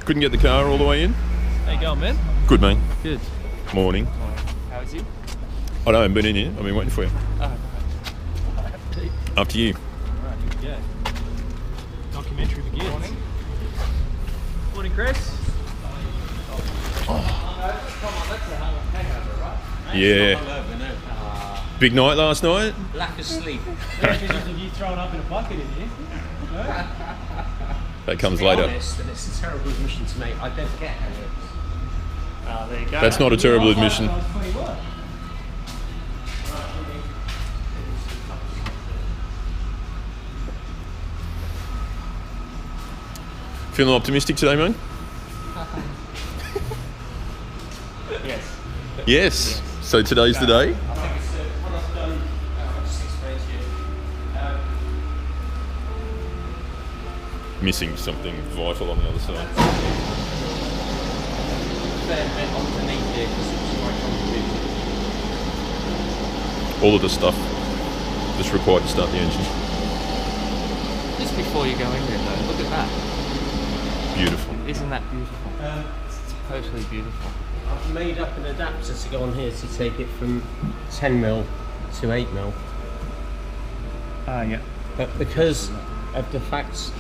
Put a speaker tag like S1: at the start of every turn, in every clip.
S1: Couldn't get the car all the way in?
S2: How you going, man?
S1: Good, mate.
S2: Good.
S1: Morning.
S2: How is you?
S1: I haven't been in here. I've been waiting for you.
S2: Oh, right.
S1: After you.
S2: Alright, here we go. Documentary begins. Morning. Morning, Chris.
S1: Yeah. Big night last night?
S3: Lack of sleep.
S2: You throwing up in a bucket in here? No?
S1: That comes
S3: To be
S1: later.
S3: honest, and it's a terrible admission to make, I don't get how it works.
S2: Oh, there you go.
S1: That's not a terrible admission. Feeling optimistic today, mate?
S2: Yes.
S1: Yes. So today's the day?
S3: I think it's what I've done, I'll just explain to you.
S1: Missing something vital on the other side.
S3: Fair bit underneath here because it's my contribution.
S1: All of the stuff that's required to start the engine.
S4: Just before you go in there though, look at that.
S1: Beautiful.
S4: Isn't that beautiful? It's totally beautiful.
S3: I've made up an adapter to go on here to take it from 10mm to 8mm.
S2: Ah, yeah.
S3: But because of the fact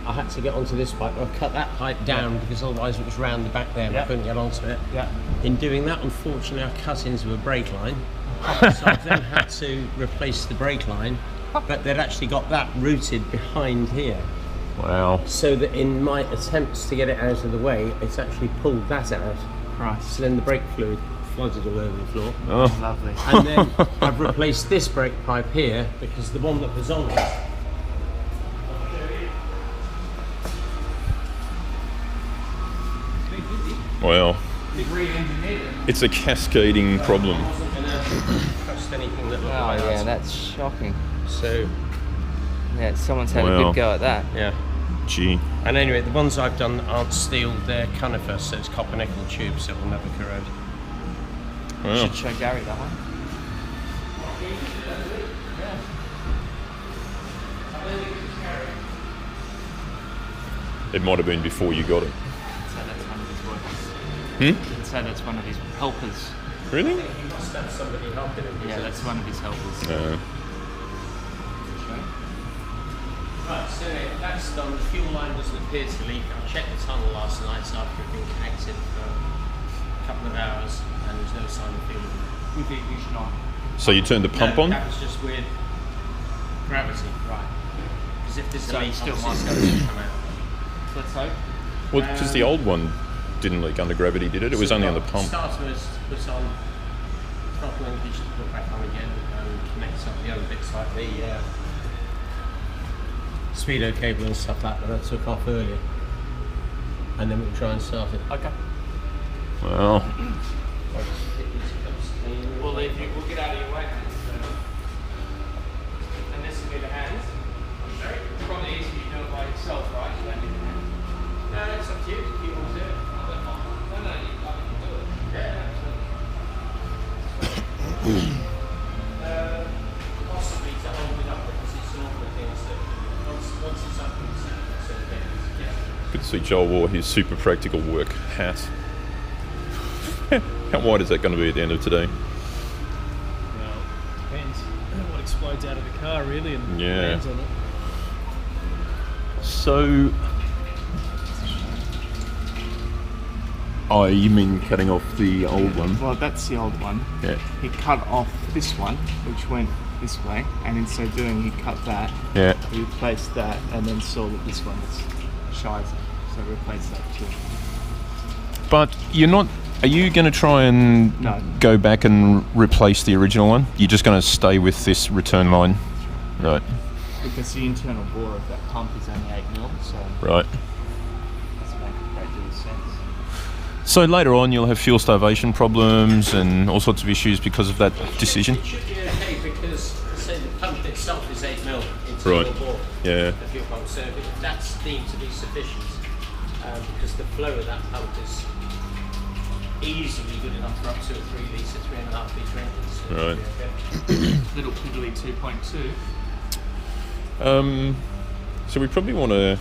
S3: I had to get onto this pipe, I cut that pipe down because otherwise it was round the back there and I
S2: Yeah.
S3: couldn't get onto it.
S2: Yeah.
S3: In doing that, unfortunately, I cut into a brake line. So I've then had to replace the brake line, but they'd actually got that routed behind here.
S1: Wow.
S3: So that in my attempts to get it out of the way, it's actually pulled that out.
S4: Christ.
S3: So then the brake fluid flooded all over the floor.
S1: Oh,
S4: Lovely.
S3: And then I've replaced this brake pipe here because the one that was on it.
S1: wow. It's a cascading problem.
S3: I wasn't going to trust anything that looked
S4: Oh
S3: like
S4: yeah,
S3: that.
S4: that's shocking.
S3: So,
S4: Yeah, someone's had a
S1: Wow.
S4: good go at that.
S3: yeah.
S1: Gee.
S3: And anyway, the ones I've done aren't steel, they're conifer, so it's copper nickel tube, so it will never corrode.
S4: You
S1: Wow.
S4: should show Gary that one.
S1: It might have been before you got it.
S4: So that's one of his workers.
S1: Hmm?
S4: So that's one of his helpers.
S1: Really?
S3: He must have somebody helping him.
S4: Yeah, that's one of his helpers. Right,
S3: so anyway, that's done. The fuel line doesn't appear to leak. I checked the tunnel last night after it being connected for a couple of hours, and there's no sign of fuel.
S4: With the ignition on.
S1: So you turned the pump on?
S3: That was just with gravity, right? Because if there's
S4: So
S3: a leak,
S4: it's still
S3: obviously
S4: on.
S3: it's going to come out.
S4: Let's hope.
S1: Well, because the old one didn't leak under gravity, did it? It was only on the pump.
S3: Starter was put on, throttle linkage to put back on again, and connects up the other bits like the speedo cable and stuff like that I took off earlier. And then we'll try and start it.
S4: Okay.
S1: Wow.
S4: We'll leave you. We'll get out of your way. And this will be the hands. Sorry? Probably easier if you do it by yourself, right? You don't need the hands.
S3: No, it's up to you if you want to do it.
S4: I don't mind. No, I can do it.
S3: Yeah, possibly to hold it up because it's an awkward thing to once it's up and so yeah.
S1: Good to see Joel wore his super practical work hat. How wide is that going to be at the end of today?
S2: Well, depends what explodes out of the car, really, and
S1: Yeah.
S2: lands on it.
S1: So... Oh, you mean cutting off the old one?
S5: Well, that's the old one.
S1: Yeah.
S5: He cut off this one, which went this way, and in so doing, he cut that.
S1: Yeah.
S5: He replaced that, and then saw that this one is shizer, so replaced that too.
S1: But you're not... Are you going to try and
S5: No.
S1: go back and replace the original one? You're just going to stay with this return line? Right.
S5: Because the internal bore of that pump is only 8mm, so
S1: Right.
S5: that's make a great deal of sense.
S1: So later on you'll have fuel starvation problems and all sorts of issues because of that decision?
S3: It should be okay because, say, the pump itself is 8mm internal
S1: Right.
S3: bore.
S1: Yeah.
S3: The fuel pump, so if that's deemed to be sufficient, because the flow of that pump is easily good enough for up to a 3 litre, 3.5 litre engine. So it should be okay.
S4: Little piddly 2.2.
S1: So we probably want to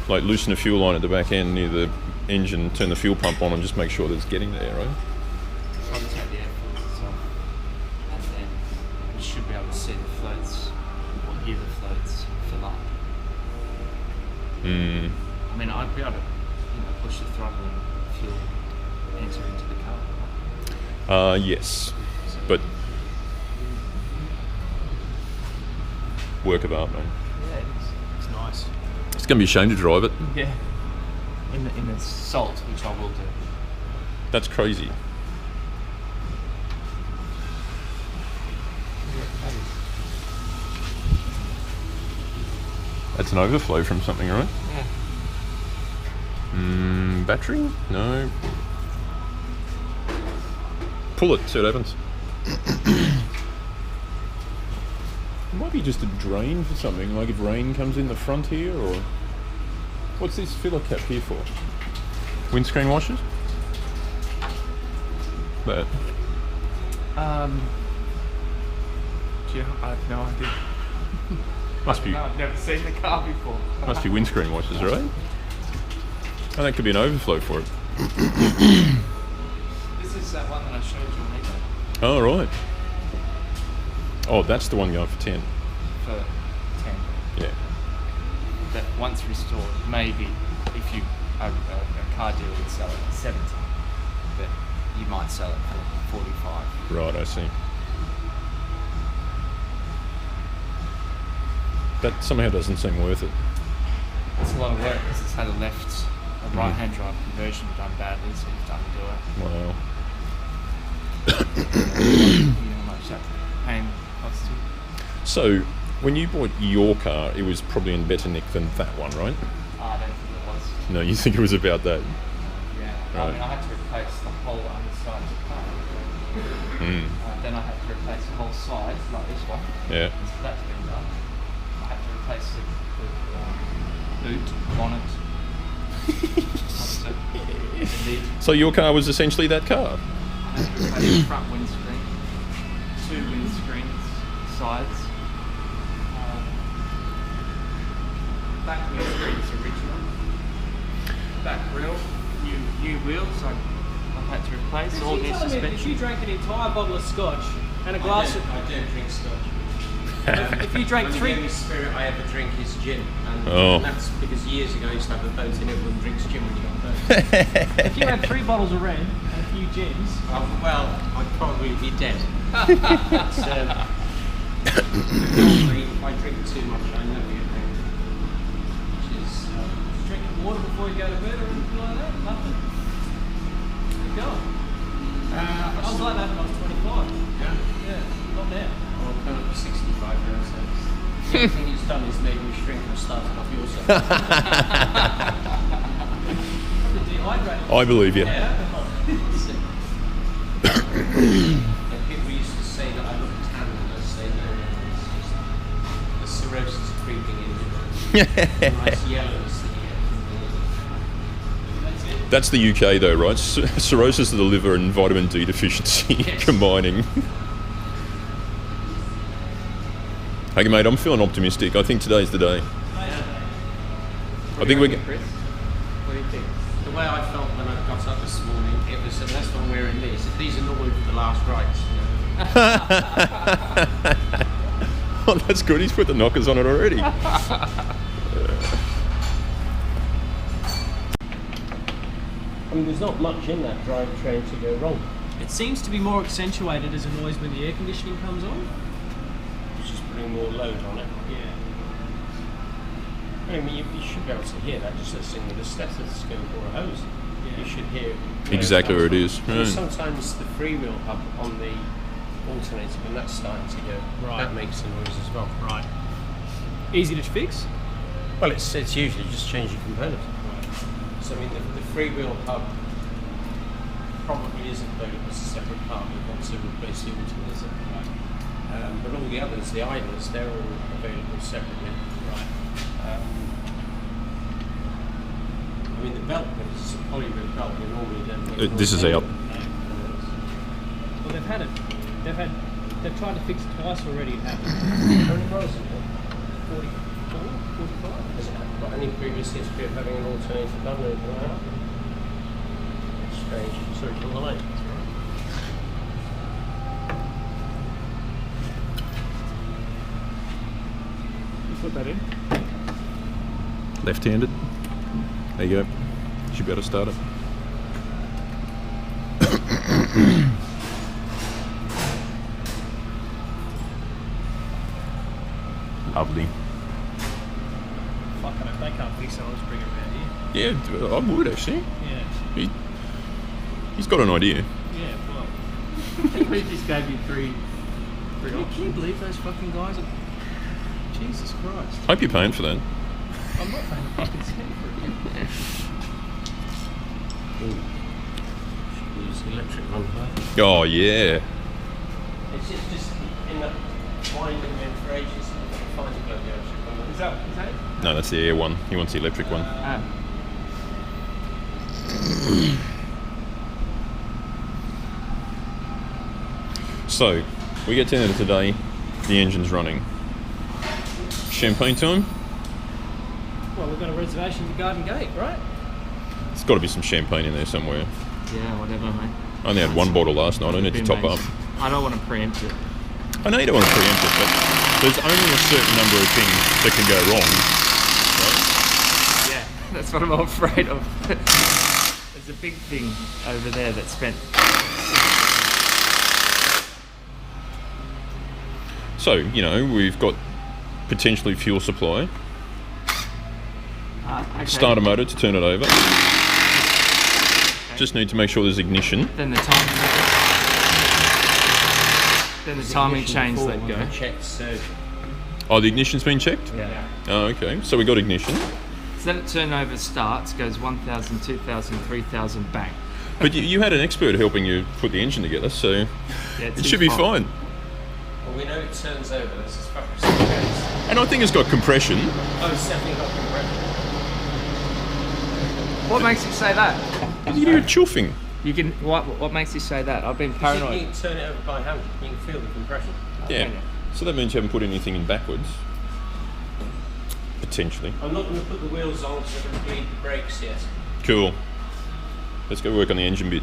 S1: like loosen the fuel line at the back end near the engine, turn the fuel pump on, and just make sure that it's getting there, right?
S5: So I'll take the air filters off, and then you should be able to see the floats or hear the floats fill up.
S1: Mm.
S5: I mean, I'd be able to, push the throttle and fuel enter into the car.
S1: Yes, but work of art, man.
S5: Yeah, it is.
S2: It's nice.
S1: It's going to be a shame to drive it.
S5: Yeah. In the salt, which I will do.
S1: That's crazy. That's an overflow from something, right?
S5: Yeah.
S1: Battery? No. Pull it, see what happens. It might be just a drain for something, like if rain comes in the front here, or... What's this filler cap here for? Windscreen washers? That.
S5: Yeah, I have no idea.
S1: Must be
S5: No, I've never seen the car before.
S1: must be windscreen washers, right? Oh, that could be an overflow for it.
S5: This is that one that I showed you on eBay
S1: Oh, right. Oh, that's the one going for 10.
S5: for 10.
S1: Yeah.
S5: That once restored, maybe if you a car dealer would sell it at 70, but you might sell it for 45.
S1: Right, I see. That somehow doesn't seem worth it.
S5: It's a lot of work because it's had a right-hand drive conversion done badly, so you've done to do it.
S1: Wow.
S5: You know how much that pain costs you.
S1: So, when you bought your car, it was probably in better nick than that one, right?
S5: I don't think it was.
S1: No, you think it was about that?
S5: Yeah.
S1: Right.
S5: I mean, I had to replace the whole underside of the car.
S1: Mm.
S5: Then I had to replace the whole side, like this one.
S1: Yeah.
S5: So that's been done. I had to replace the boot, bonnet. The lid.
S1: So your car was essentially that car?
S5: I had to replace the front windscreen, 2 windscreens, sides. Back windscreen's original. Back grille, new wheels. I've had to replace all new
S2: If
S5: suspension.
S2: you drank an entire bottle of scotch and a glass of...
S3: I don't drink scotch.
S2: If you drank
S3: The
S2: three...
S3: only spirit I ever drink is gin, and
S1: Oh.
S3: that's because years ago I used to have a boat and everyone drinks gin when you go on boat.
S2: If you had 3 bottles of red and a few gins...
S3: Well, I'd probably be dead. But, if I drink too much, I know you drink. Which is...
S2: Drinking water before you go to bed or anything like that? Nothing. Keep going. I was like that when I was 25.
S3: Yeah.
S2: Yeah, not now.
S3: Well, I'm coming up to 65 now, so the only thing it's done is made me shrink and started off your side.
S2: Probably dehydrated.
S1: I believe you.
S3: And people used to say that I look tan, and I say no, it's just the cirrhosis creeping in. Nice yellows that you get from
S2: That's it.
S1: That's the UK though, right? Cirrhosis of the liver and vitamin D deficiency
S3: Yes.
S1: combining. Okay, mate, I'm feeling optimistic. I think today's the day. I think we're...
S3: Chris, what do you think? The way I felt when I got up this morning, it was unless I'm wearing these. If these are normally for the last rides,
S1: Oh, that's good. He's put the knockers on it already.
S3: I mean, there's not much in that drivetrain to go wrong.
S2: It seems to be more accentuated as a noise when the air conditioning comes on.
S3: It's just putting more load on it.
S2: Yeah.
S3: I mean, you should be able to hear that just listening with a stethoscope or a hose.
S2: Yeah.
S3: You should hear
S1: Exactly where it is.
S3: And
S1: Right.
S3: sometimes the freewheel hub on the alternator, when that's starting to go,
S2: Right.
S3: that makes a noise as well.
S2: Right. Easy to fix?
S3: Well, it's usually just changing component. So I mean, the freewheel hub probably isn't available as a separate part. We want to replace the alternator. But all the others, the idlers, they're all available separately.
S2: Right.
S3: I mean, the belt, if it's a polymer belt, you normally don't make
S1: This is
S3: noise.
S1: out.
S2: Well, they've tried to fix it twice already. It happened.
S3: How many miles is it?
S2: 44?
S3: Has it got any previous history of having an alternator done or anything like that? That's strange. Sorry, from the light.
S2: Put that in.
S1: Left-handed. There you go. Should be able to start it. Lovely.
S2: Fucking if they can't fix it, I'll just bring it around here.
S1: Yeah, I would actually.
S2: Yeah.
S1: He's got an idea.
S2: Yeah, well.
S5: We just gave you three
S2: Can you believe those fucking guys? Jesus Christ.
S1: Hope you're paying for that.
S2: I'm not paying a fucking cent for it.
S3: Use the electric one.
S1: Oh yeah.
S3: It's just in that winding room for ages. I can't find the bloody electric one.
S2: Is that it?
S1: No, that's the air one. He wants the electric one. So, we get to the end of today. The engine's running. Champagne time.
S2: Well, we've got a reservation for Garden Gate, right?
S1: There's got to be some champagne in there somewhere.
S5: Yeah, whatever, mate.
S1: I only had one bottle last night. I need to top up.
S5: I don't want to preempt it.
S1: I know you don't want to preempt it, but there's only a certain number of things that can go wrong.
S5: Yeah, that's what I'm afraid of. There's a big thing over there that spent.
S1: So, you know, we've got potentially fuel supply.
S5: Okay.
S1: Start a motor to turn it over. Just need to make sure there's ignition.
S5: Then the timing chains let go.
S3: Checked, so
S1: Oh, the ignition's been checked?
S5: Yeah.
S1: Oh, okay. So we got ignition.
S5: So then turnover starts, goes 1,000, 2,000, 3,000, bang.
S1: But you had an expert helping you put the engine together, so
S5: Yeah,
S1: it should be fine.
S3: well, we know it turns over. This is fucking serious.
S1: And I think it's got compression.
S3: Oh, it's definitely got compression.
S5: What makes you say that?
S1: You hear it chuffing.
S5: You can. What makes you say that? I've been
S3: You
S5: paranoid.
S3: can turn it over by hand. You can feel the compression.
S1: Yeah. So that means you haven't put anything in backwards. Potentially.
S3: I'm not going to put the wheels on because I'm going to bleed the brakes yet.
S1: Cool. Let's go work on the engine bit.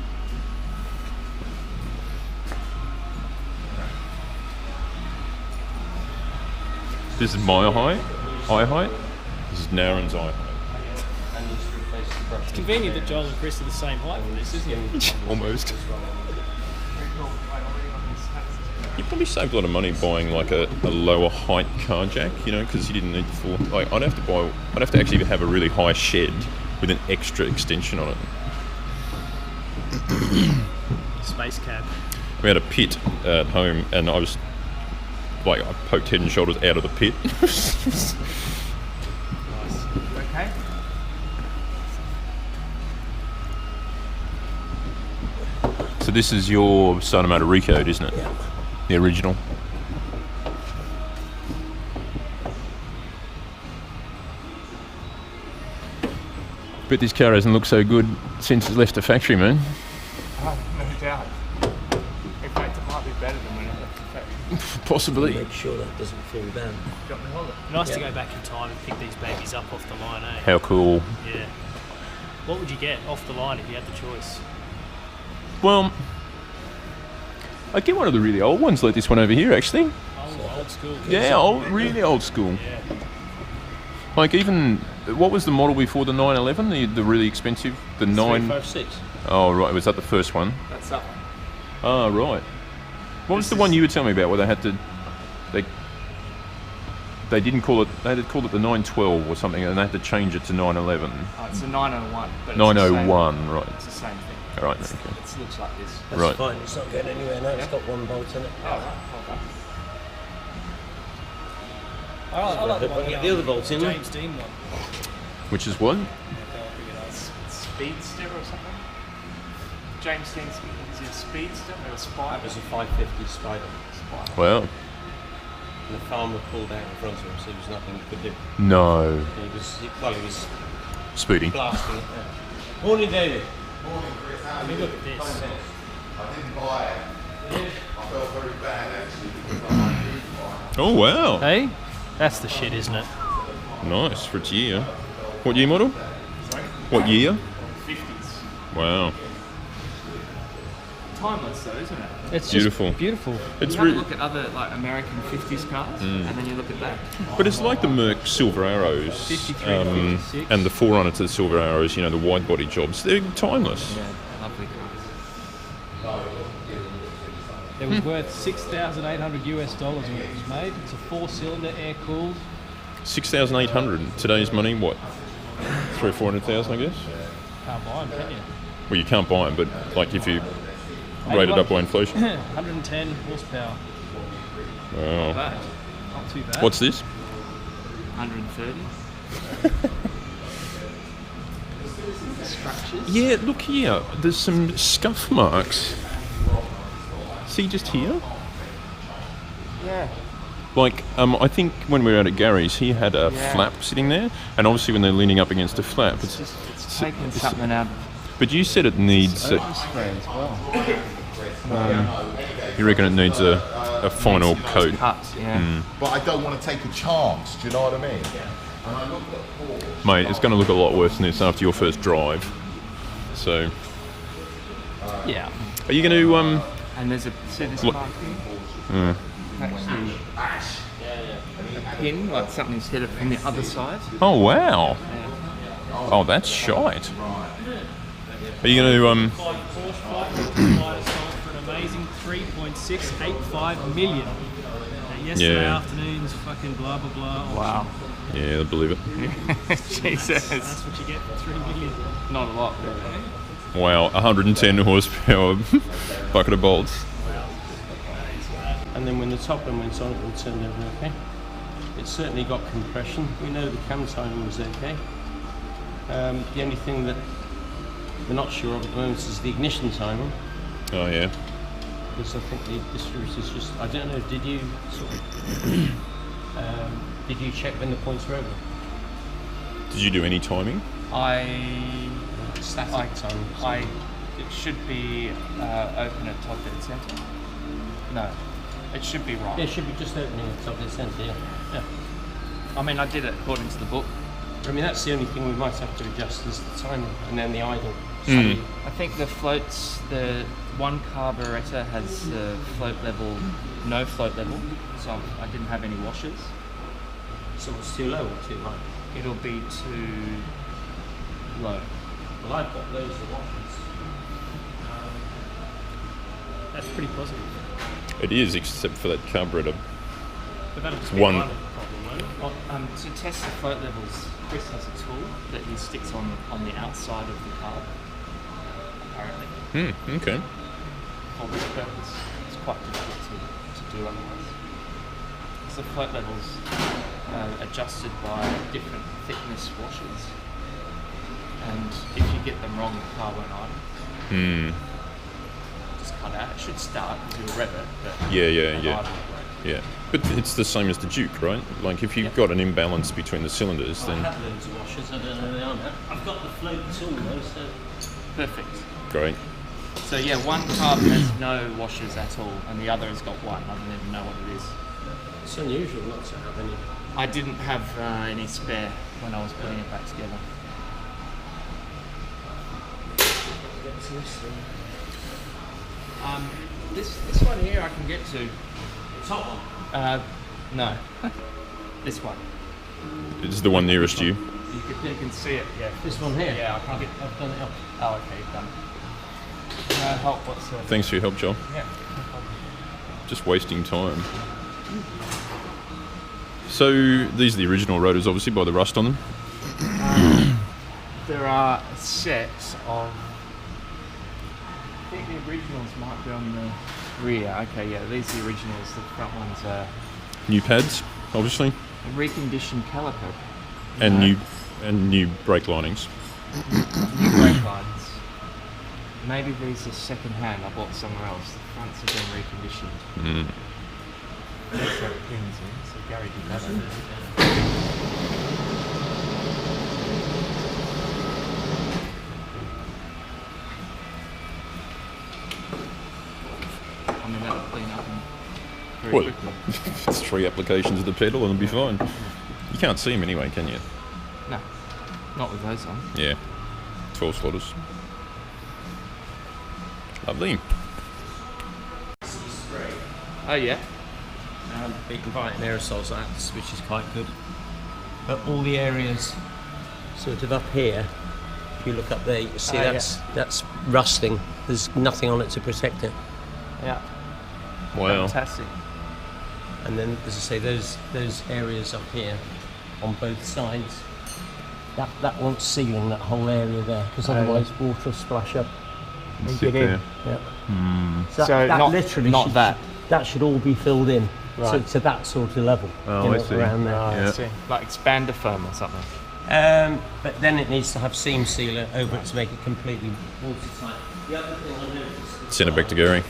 S1: This is my eye height. This is Naren's eye height.
S3: And you just replace the brush.
S2: It's convenient that Joel and Chris are the same height for this, isn't it?
S1: Almost. You probably saved a lot of money buying like a lower height car jack, you know, because you didn't need the full. Like I'd have to actually have a really high shed with an extra extension on it.
S2: Space cab.
S1: We had a pit at home, and I was like, I poked head and shoulders out of the pit.
S5: Okay.
S1: So this is your Starter Recode, isn't it?
S3: Yeah.
S1: The original. But this car hasn't looked so good since it's left the factory, man.
S5: No doubt. In fact, it might be better than when it left the factory.
S1: Possibly.
S3: Make sure that doesn't fall down.
S5: Got me hold
S2: Nice to go back in time and pick these babies up off the line, eh?
S1: How cool.
S2: Yeah. What would you get off the line if you had the choice?
S1: Well, I'd get one of the really old ones like this one over here, actually.
S2: Old school.
S1: Yeah, really old school.
S2: Yeah.
S1: Like even, what was the model before the 911? The really expensive, the
S3: 356.
S1: Oh right, was that the first one?
S5: That's that one.
S1: Oh right. What was the one you were telling me about where they had to, they didn't call it, they had to call it the 912 or something, and they had to change it to 911.
S5: Oh, it's a 901. But it's
S1: 901, right.
S5: It's the same thing.
S1: All right,
S5: It
S1: okay.
S5: looks like this.
S3: That's
S1: Right.
S3: fine. It's not going anywhere now. It's got one bolt in it.
S5: Oh, right. Hold on.
S2: I like the one
S3: Get the other bolt in.
S2: James Dean one.
S1: Which is what?
S5: Speedster or something? James Dean's is it a Speedster or a Spider?
S3: That was a 550 Spider.
S5: Spider.
S1: Wow.
S3: And the farmer pulled out in front of him, so there was nothing he could do.
S1: No.
S3: He was
S1: Speeding.
S3: blasting it out. Morning, David.
S2: I mean, look at this.
S6: I didn't buy it. I felt very bad actually because I didn't buy it.
S1: Oh wow.
S2: Hey? That's the shit, isn't it?
S1: Nice for its year. What year model?
S5: Sorry?
S1: What year?
S5: 50s.
S1: Wow.
S5: Timeless though, isn't it?
S2: It's
S1: Beautiful.
S2: Just beautiful.
S1: It's
S5: You have a
S1: really,
S5: look at other like American 50s cars, and then you look at that.
S1: but it's like the Merc Silver Arrows
S2: 53, 56.
S1: and the Forerunner to the Silver Arrows. You know, the wide body jobs. They're timeless.
S5: Yeah, lovely cars.
S2: It was worth $6,800 US when it was made. It's a 4-cylinder, air-cooled.
S1: 6,800. Today's money, what? 300,000 or 400,000, I guess.
S2: Can't buy them, can you?
S1: Well, you can't buy them, but like if you rate it up by inflation.
S2: 110 horsepower.
S1: Wow.
S5: But
S2: Not too bad.
S1: What's this?
S5: 130. Structures.
S1: Yeah, look here. There's some scuff marks. See just here?
S5: Yeah.
S1: Like, I think when we were out at Gary's, he had a
S5: Yeah.
S1: flap sitting there, and obviously when they're leaning up against a flap,
S5: It's taking something out of
S1: but you said it needs.
S5: the spray as well.
S1: You reckon it needs a final coat?
S5: Cuts, yeah.
S6: But I don't want to take a chance. Do you know what I mean? And I looked at Ford.
S1: Mate, it's going to look a lot worse than this after your first drive. So,
S2: Yeah.
S1: are you going to
S5: And there's a see this
S1: Look.
S5: mark here? Actually, a pin, like something's hit it from the other side.
S1: Oh wow!
S5: Yeah.
S1: Oh, that's shite. Are you going to
S2: Porsche sold for an amazing 3.685 million. Yesterday
S1: Yeah.
S2: afternoon's fucking blah blah blah.
S5: Wow.
S1: Yeah, I believe it.
S5: Jesus.
S2: That's what you get for 3 million.
S5: Not a lot, really.
S1: Wow, 110 horsepower bucket of bolts.
S3: And then when the top end went on, it all turned over okay. It certainly got compression. We know the cam timing was okay. The only thing that we're not sure of at the moment is the ignition timing,
S1: Oh yeah.
S3: because I think the distributors just, I don't know, did you sort of, did you check when the points were over?
S1: Did you do any timing?
S3: Static timing.
S5: It should be open at top dead center. No, it should be right.
S3: Yeah, it should be just opening at top of the centre, yeah.
S5: I mean, I did it according to the book.
S3: I mean, that's the only thing we might have to adjust is the timing and then the idle.
S1: Mm.
S5: I think the floats, the one carburettor has float level, no float level, so I didn't have any washers.
S3: So it's too low or too high?
S5: It'll be too low.
S3: Well, I've got loads of washers.
S2: That's pretty positive.
S1: It is, except for that carburetor.
S2: But that'll just
S1: It's
S2: be
S1: one-
S2: one problem, won't it?
S5: Well, to test the float levels, Chris has a tool that he sticks on the outside of the carb, apparently,
S1: Okay.
S5: for this purpose. It's quite difficult to do otherwise. Because the float levels adjusted by different thickness washers, and if you get them wrong, the car won't idle. Just cut out. It should start because you'll rev it, but
S1: Yeah, yeah,
S5: an
S1: yeah.
S5: idle won't.
S1: Yeah. But it's the same as the Duke, right? Like if you've got an imbalance between the cylinders,
S3: I
S1: then
S3: have loads of washers, I don't know where they are now. I've got the float tool though, so
S5: Perfect.
S1: great.
S5: So yeah, one carb has no washers at all, and the other has got one. I don't even know what it is.
S3: it's unusual not to have any.
S5: I didn't have any spare when I was putting it back together. This one here I can get to.
S3: Top one.
S5: No, this one.
S1: It's the one nearest you.
S5: You can see it. Yeah.
S3: This one here.
S5: Yeah, I can get.
S3: I've done it up.
S5: Oh, okay, you've done. No help whatsoever.
S1: Thanks for your help, Joel.
S5: Yeah.
S1: Just wasting time. So these are the original rotors, obviously, by the rust on them.
S5: There are sets of. I think the originals might be on the rear. Okay, yeah, these are the originals. The front ones are
S1: New pads, obviously,
S5: a reconditioned caliper.
S1: and
S5: No.
S1: new brake linings.
S5: New brake lines. Maybe these are second hand. I bought somewhere else. The fronts have been reconditioned. That's got pins in, so Gary did that. I mean, that'll clean up very
S1: What?
S5: quickly.
S1: It's 3 applications of the pedal and it'll be fine. You can't see them anyway, can you?
S5: No, not with those on.
S1: Yeah. 12 slotters. Lovely.
S3: Spray.
S5: Oh yeah.
S3: You can buy it in aerosols like that, which is quite good. But all the areas sort of up here, if you look up there, you can see that's rusting. There's nothing on it to protect it.
S5: Yeah.
S1: Wow.
S5: Fantastic.
S3: And then, as I say, those areas up here on both sides, that wants sealing, that whole area there, because otherwise water will splash up and
S1: Sit
S3: get in.
S1: there.
S3: Yeah. So,
S5: So
S3: that
S5: not-
S3: literally
S5: not
S3: should,
S5: that.
S3: that should all be filled in
S5: Right.
S3: to that sort of level.
S1: Oh, I see.
S3: Around there.
S5: Right,
S1: Yeah.
S5: I see. Like expander foam or something.
S3: But then it needs to have seam sealer over it to make it completely watertight. The other thing I noticed.
S1: Send it back to Gary.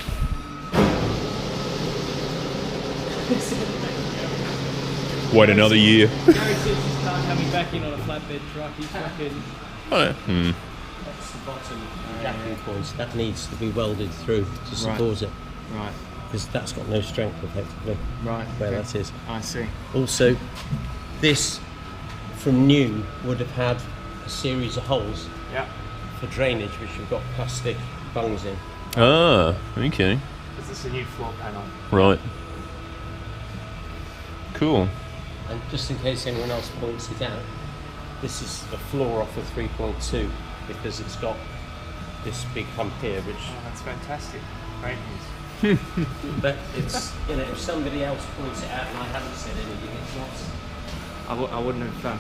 S1: Wait another year.
S2: Gary says he's not coming back in on a flatbed truck. He's fucking.
S1: Oh, yeah.
S3: That's the bottom jacking points. That needs to be welded through to support it,
S5: Right.
S3: because that's got no strength effectively
S5: Right.
S3: where
S5: okay.
S3: that is.
S5: I see.
S3: Also, this from new would have had a series of holes
S5: Yeah.
S3: for drainage, which have got plastic bungs in.
S1: Ah, okay.
S5: Because it's a new floor panel.
S1: Right. Cool.
S3: And just in case anyone else points it out, this is the floor off of 3.2 because it's got this big hump here, which.
S5: Oh, that's fantastic. Great news.
S3: But it's, you know, if somebody else points it out and I haven't said anything, it's not.
S5: I wouldn't have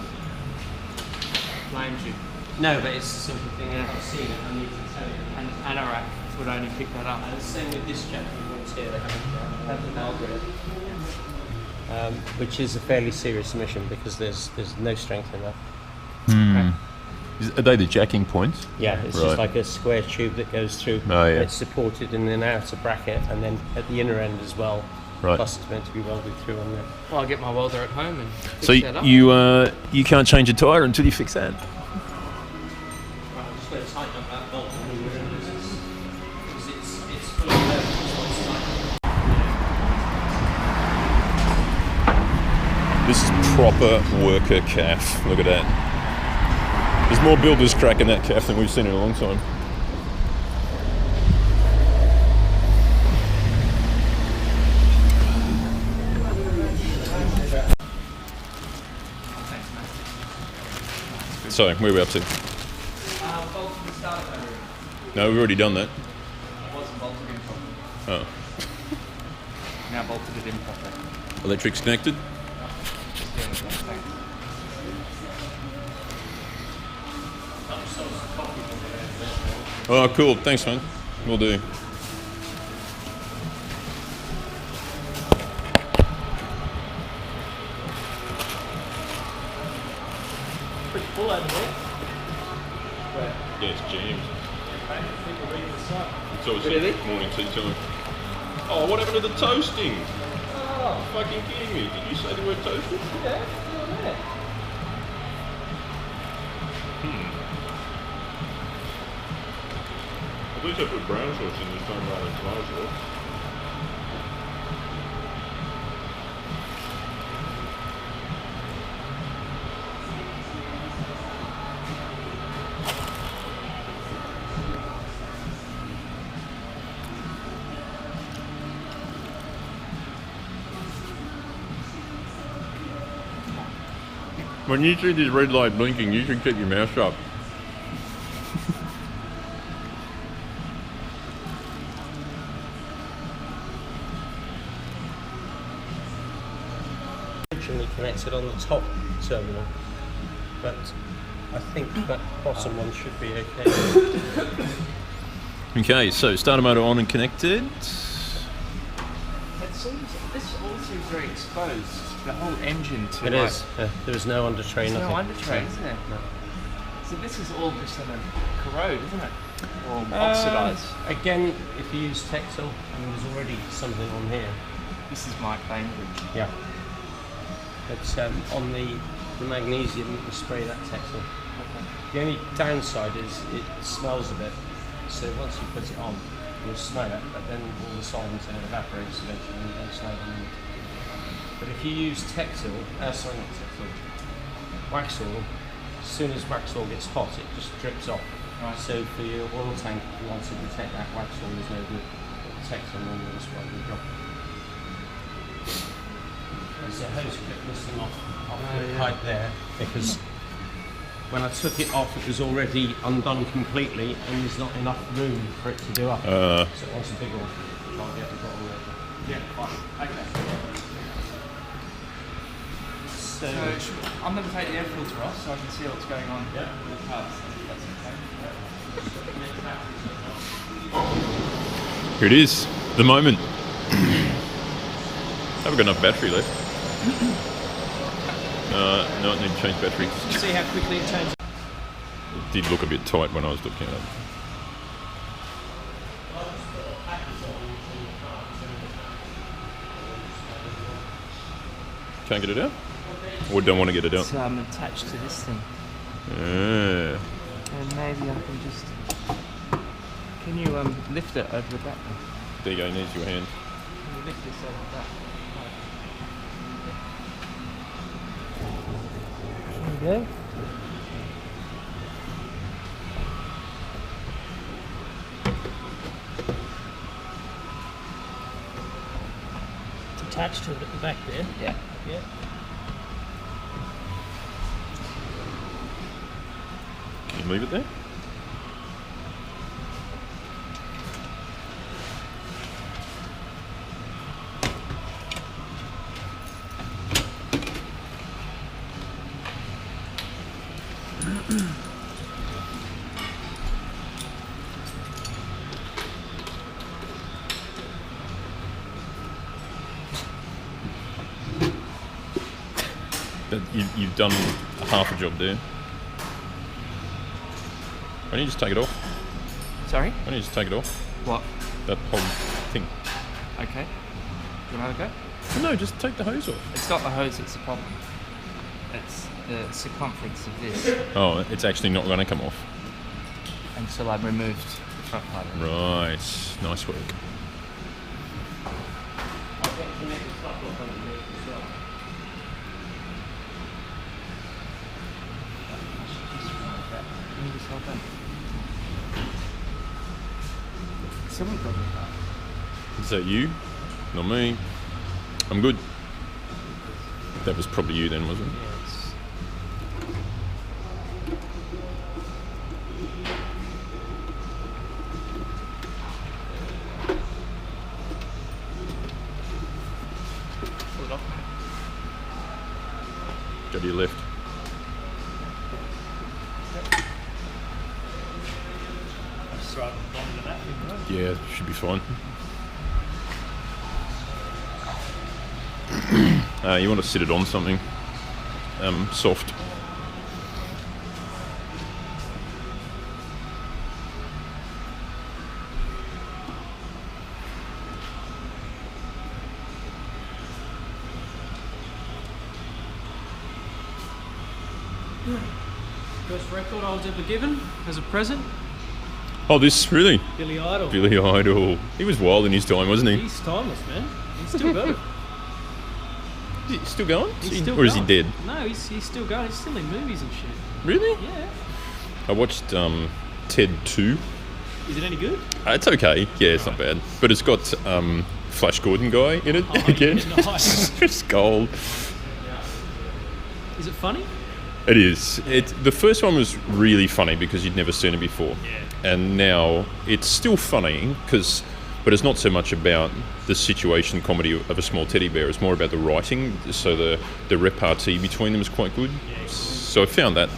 S5: blamed you.
S3: No, but it's a simple thing. If I've seen it, I need to tell you.
S5: And Anorak would only pick that up.
S3: And the same with this chapter points here. They haven't Margaret, which is a fairly serious omission because there's no strength in that.
S5: Okay.
S1: Are they the jacking points?
S3: Yeah, it's
S1: Right.
S3: just like a square tube that goes through.
S1: Oh, yeah.
S3: It's supported in an outer bracket, and then at the inner end as well.
S1: Right.
S3: Plus, it's meant to be welded through on there.
S5: Well, I'll get my welder at home and fix
S1: So
S5: that up.
S1: you can't change a tyre until you fix that.
S3: Right, I'm just going to tighten up that bolt and move it because it's fully loaded.
S1: This is proper worker calf. Look at that. There's more builders cracking that calf than we've seen in a long time. So, where are we up to?
S2: Bolt to the starter battery.
S1: No, we've already done that.
S2: It wasn't bolted in properly.
S1: Oh.
S5: Now bolted it in properly.
S1: Electric's connected.
S5: Just doing the wrong thing.
S1: Oh, cool. Thanks, man. Will do.
S2: Pretty full over there.
S1: Yeah, it's jammed.
S2: People reading the site.
S1: So it's
S5: Really?
S1: morning tea time. Oh, what happened to the toasting?
S2: Oh,
S1: Fucking kidding me. Did you say the word toasted?
S2: yeah, still there.
S1: At least I put brown sauce in this time rather than tomato sauce. When you see this red light blinking, you should keep your mouth shut.
S3: Originally connected on the top terminal, but I think that bottom one should be okay.
S1: Okay, so starter motor on and connected.
S5: It seems this all seems very exposed. The whole engine to
S3: It is. There is no under tray,
S5: There's
S3: nothing.
S5: no under tray, is there?
S3: No.
S5: So this is all just going to corrode, isn't it? Or oxidise.
S3: Again, if you use Texel, and there's already something on here.
S5: This is Mike Bainbridge.
S3: Yeah. But on the magnesium, you can spray that Texel. The only downside is it smells a bit. So once you put it on, you'll smell it, but then all the solvent in it evaporates eventually and you don't smell it anymore. But if you use Texel, sorry not Texel, wax oil. As soon as wax oil gets hot, it just drips off.
S4: Right.
S3: So for your oil tank, if you want to detect that wax oil is no good. It detects on all the spot you drop it. There's a hose clip missing off the pipe there because when I took it off, it was already undone completely, and there's not enough room for it to do up. So it wants a big one. Try and get the bottle there.
S4: Yeah, fine. Okay.
S3: So,
S4: I'm going to take the air filter off so I can see what's going on with the parts. That's okay.
S1: Here it is, the moment. Haven't got enough battery left. No, I need to change battery.
S3: you see how quickly it changes?
S1: It did look a bit tight when I was looking at it. Can't get it out? Or don't want to get it out?
S5: So I'm attached to this thing.
S1: Yeah.
S5: And maybe I can just... Can you lift it over the back?
S1: There you go, needs your hand.
S5: Can you lift this over the back? There you go.
S3: It's attached to it at the back there.
S5: Yeah.
S3: Yeah.
S1: Can you leave it there? You've done half a job there. Why don't you just take it off?
S5: Sorry?
S1: Why don't you just take it off?
S5: What?
S1: That whole thing.
S5: Okay. You want to go?
S1: No, just take the hose off.
S5: It's not the hose that's the problem. It's the circumference of this
S1: Oh, it's actually not going to come off.
S5: until I've removed the front part of it.
S1: Right, nice work.
S3: I'll get connected stuff off underneath as well.
S5: Can you just hold that? Someone got it.
S1: Is that you? Not me. I'm good. That was probably you then, wasn't it?
S5: Yes. Pull it off.
S1: Go to your left.
S3: Just throw it on the bottom of that thing, right?
S1: Yeah, should be fine. You want to sit it on something soft.
S2: First record I was ever given as a present,
S1: Oh, this really?
S2: Billy Idol.
S1: Billy Idol. He was wild in his time, wasn't he?
S2: He's timeless, man. He's still going.
S1: Is he still going?
S2: He's still
S1: or is he
S2: going.
S1: dead?
S2: No, he's still going. He's still in movies and shit.
S1: Really?
S2: Yeah.
S1: I watched Ted 2.
S2: Is it any good?
S1: It's okay. Yeah, it's not bad. But it's got Flash Gordon guy in it
S2: Oh,
S1: again.
S2: yeah, nice.
S1: It's gold.
S2: Is it funny?
S1: It is. The first one was really funny because you'd never seen it before.
S2: Yeah.
S1: And now it's still funny but it's not so much about the situation comedy of a small teddy bear. It's more about the writing. So the repartee between them is quite good.
S2: Yeah,
S1: So I found that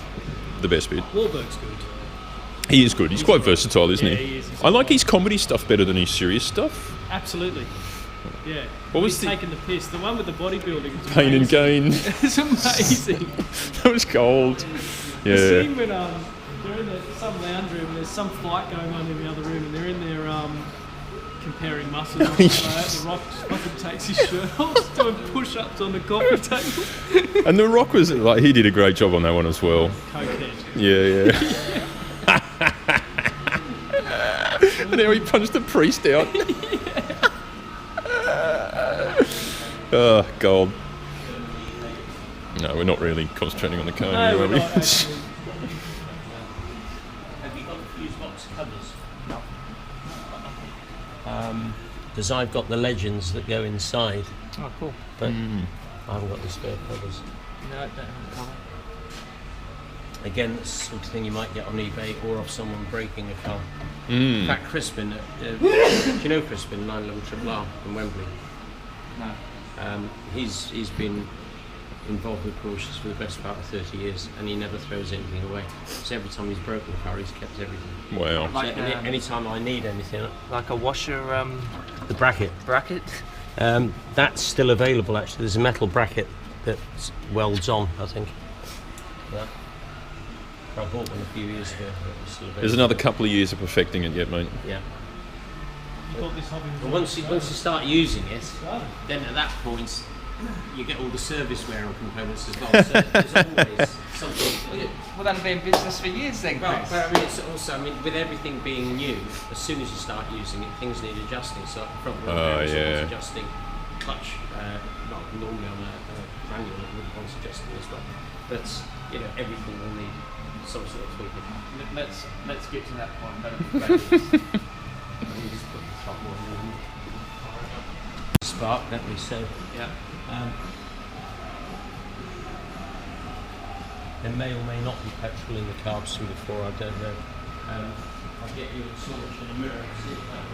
S1: the best bit.
S2: Wahlberg's good.
S1: He is good. He's quite versatile, isn't
S2: Yeah,
S1: he?
S2: he is. He's
S1: I like
S2: good.
S1: his comedy stuff better than his serious stuff.
S2: Absolutely. Yeah.
S1: What was
S2: He's
S1: the-
S2: taking the piss. The one with the bodybuilding. is
S1: Pain and
S2: amazing.
S1: Gain.
S2: It's amazing.
S1: That was gold.
S2: The
S1: Yeah.
S2: scene when they're in some lounge room and there's some fight going on in the other room and they're in there comparing muscles and stuff like that. The Rock fucking takes his shirt off, doing push-ups on the coffee table.
S1: And The Rock was like, he did a great job on that one as well.
S2: Cokehead.
S1: Yeah, yeah. And now he punched the priest out. Oh, gold. No, we're not really concentrating on the car
S2: No,
S1: here,
S2: we're
S1: are we?
S2: not actually.
S3: Have you got the fuse box covers?
S5: No.
S3: Because I've got the legends that go inside,
S5: Oh, cool.
S3: but I haven't got the spare covers.
S5: No, don't have the cover.
S3: Again, that's the sort of thing you might get on eBay or off someone breaking a car. In
S1: Mm.
S3: fact, Crispin, do you know Crispin, 911 R in Wembley?
S5: No.
S3: He's been involved with Porsches for the best part of 30 years, and he never throws anything away. So every time he's broken a car, he's kept everything.
S1: Wow.
S5: Like,
S3: So any time I need anything,
S5: like a washer
S3: the bracket,
S5: bracket.
S3: that's still available actually. There's a metal bracket that welds on, I think. Yeah. I bought one a few years ago. It was still available.
S1: There's another couple of years of perfecting it yet, mate.
S3: Yeah.
S2: You got this hobby
S3: But once you start using it, then at that point you get all the service wear on components as well. So there's always something.
S5: Well, that'll be in business for years then,
S3: Well,
S5: Chris.
S3: but I mean, it's also, with everything being new, as soon as you start using it, things need adjusting. So front wheel bearings
S1: yeah.
S3: wants adjusting, clutch, well, normally on a manual it would want adjusting as well. But everything will need some sort of tweaking.
S5: Let's get to that point. Don't
S3: You just put the top one in. Spark, don't we? So
S5: Yeah.
S3: there may or may not be petrol in the carbs from before. I don't know. I'll get you a torch and a mirror and see if that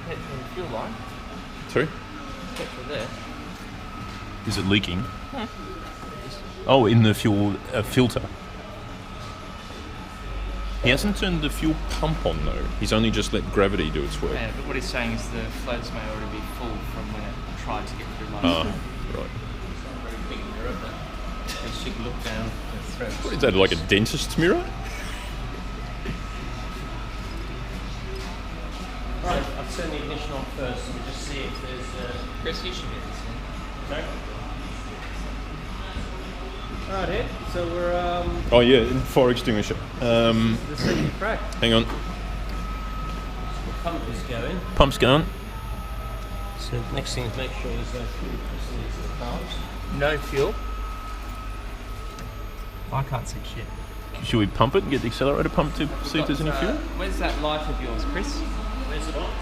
S5: Petrol in the fuel line.
S1: Sorry?
S5: Petrol there.
S1: Is it leaking? Oh, in the fuel filter. He hasn't turned the fuel pump on though. He's only just let gravity do its work.
S5: Yeah, but what he's saying is the floats may already be full from when it tried to get through
S1: Ah,
S5: line.
S1: right.
S3: It's not a very big mirror, but at least you can look down the threads.
S1: What is that, like a dentist's mirror?
S3: Right, I'll turn the ignition on first and we'll just see if there's.
S5: Chris, you should get this in.
S3: Okay.
S2: Alright, Ed. So we're
S1: Oh yeah, fire extinguisher.
S2: the second crack.
S1: Hang on.
S3: The pump is going.
S1: Pump's going.
S3: So next thing is make sure there's no fuel into the carbs.
S5: No fuel. I can't see shit.
S1: Should we pump it and get the accelerator pumped to see if there's any fuel?
S5: Where's that light of yours, Chris?
S3: Where's the box?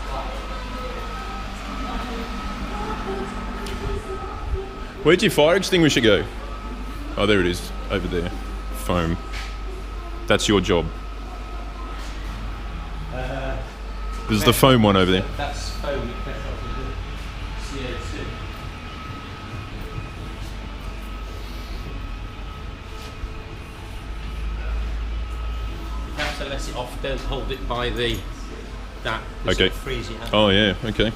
S1: Where'd your fire extinguisher go? Oh, there it is, over there. Foam. That's your job. There's the foam one over there.
S3: That's foam you press off with the CO2. You have to let it off, don't hold it by that. 'Cause
S1: Okay.
S3: it'll freeze your hand.
S1: Oh yeah, okay.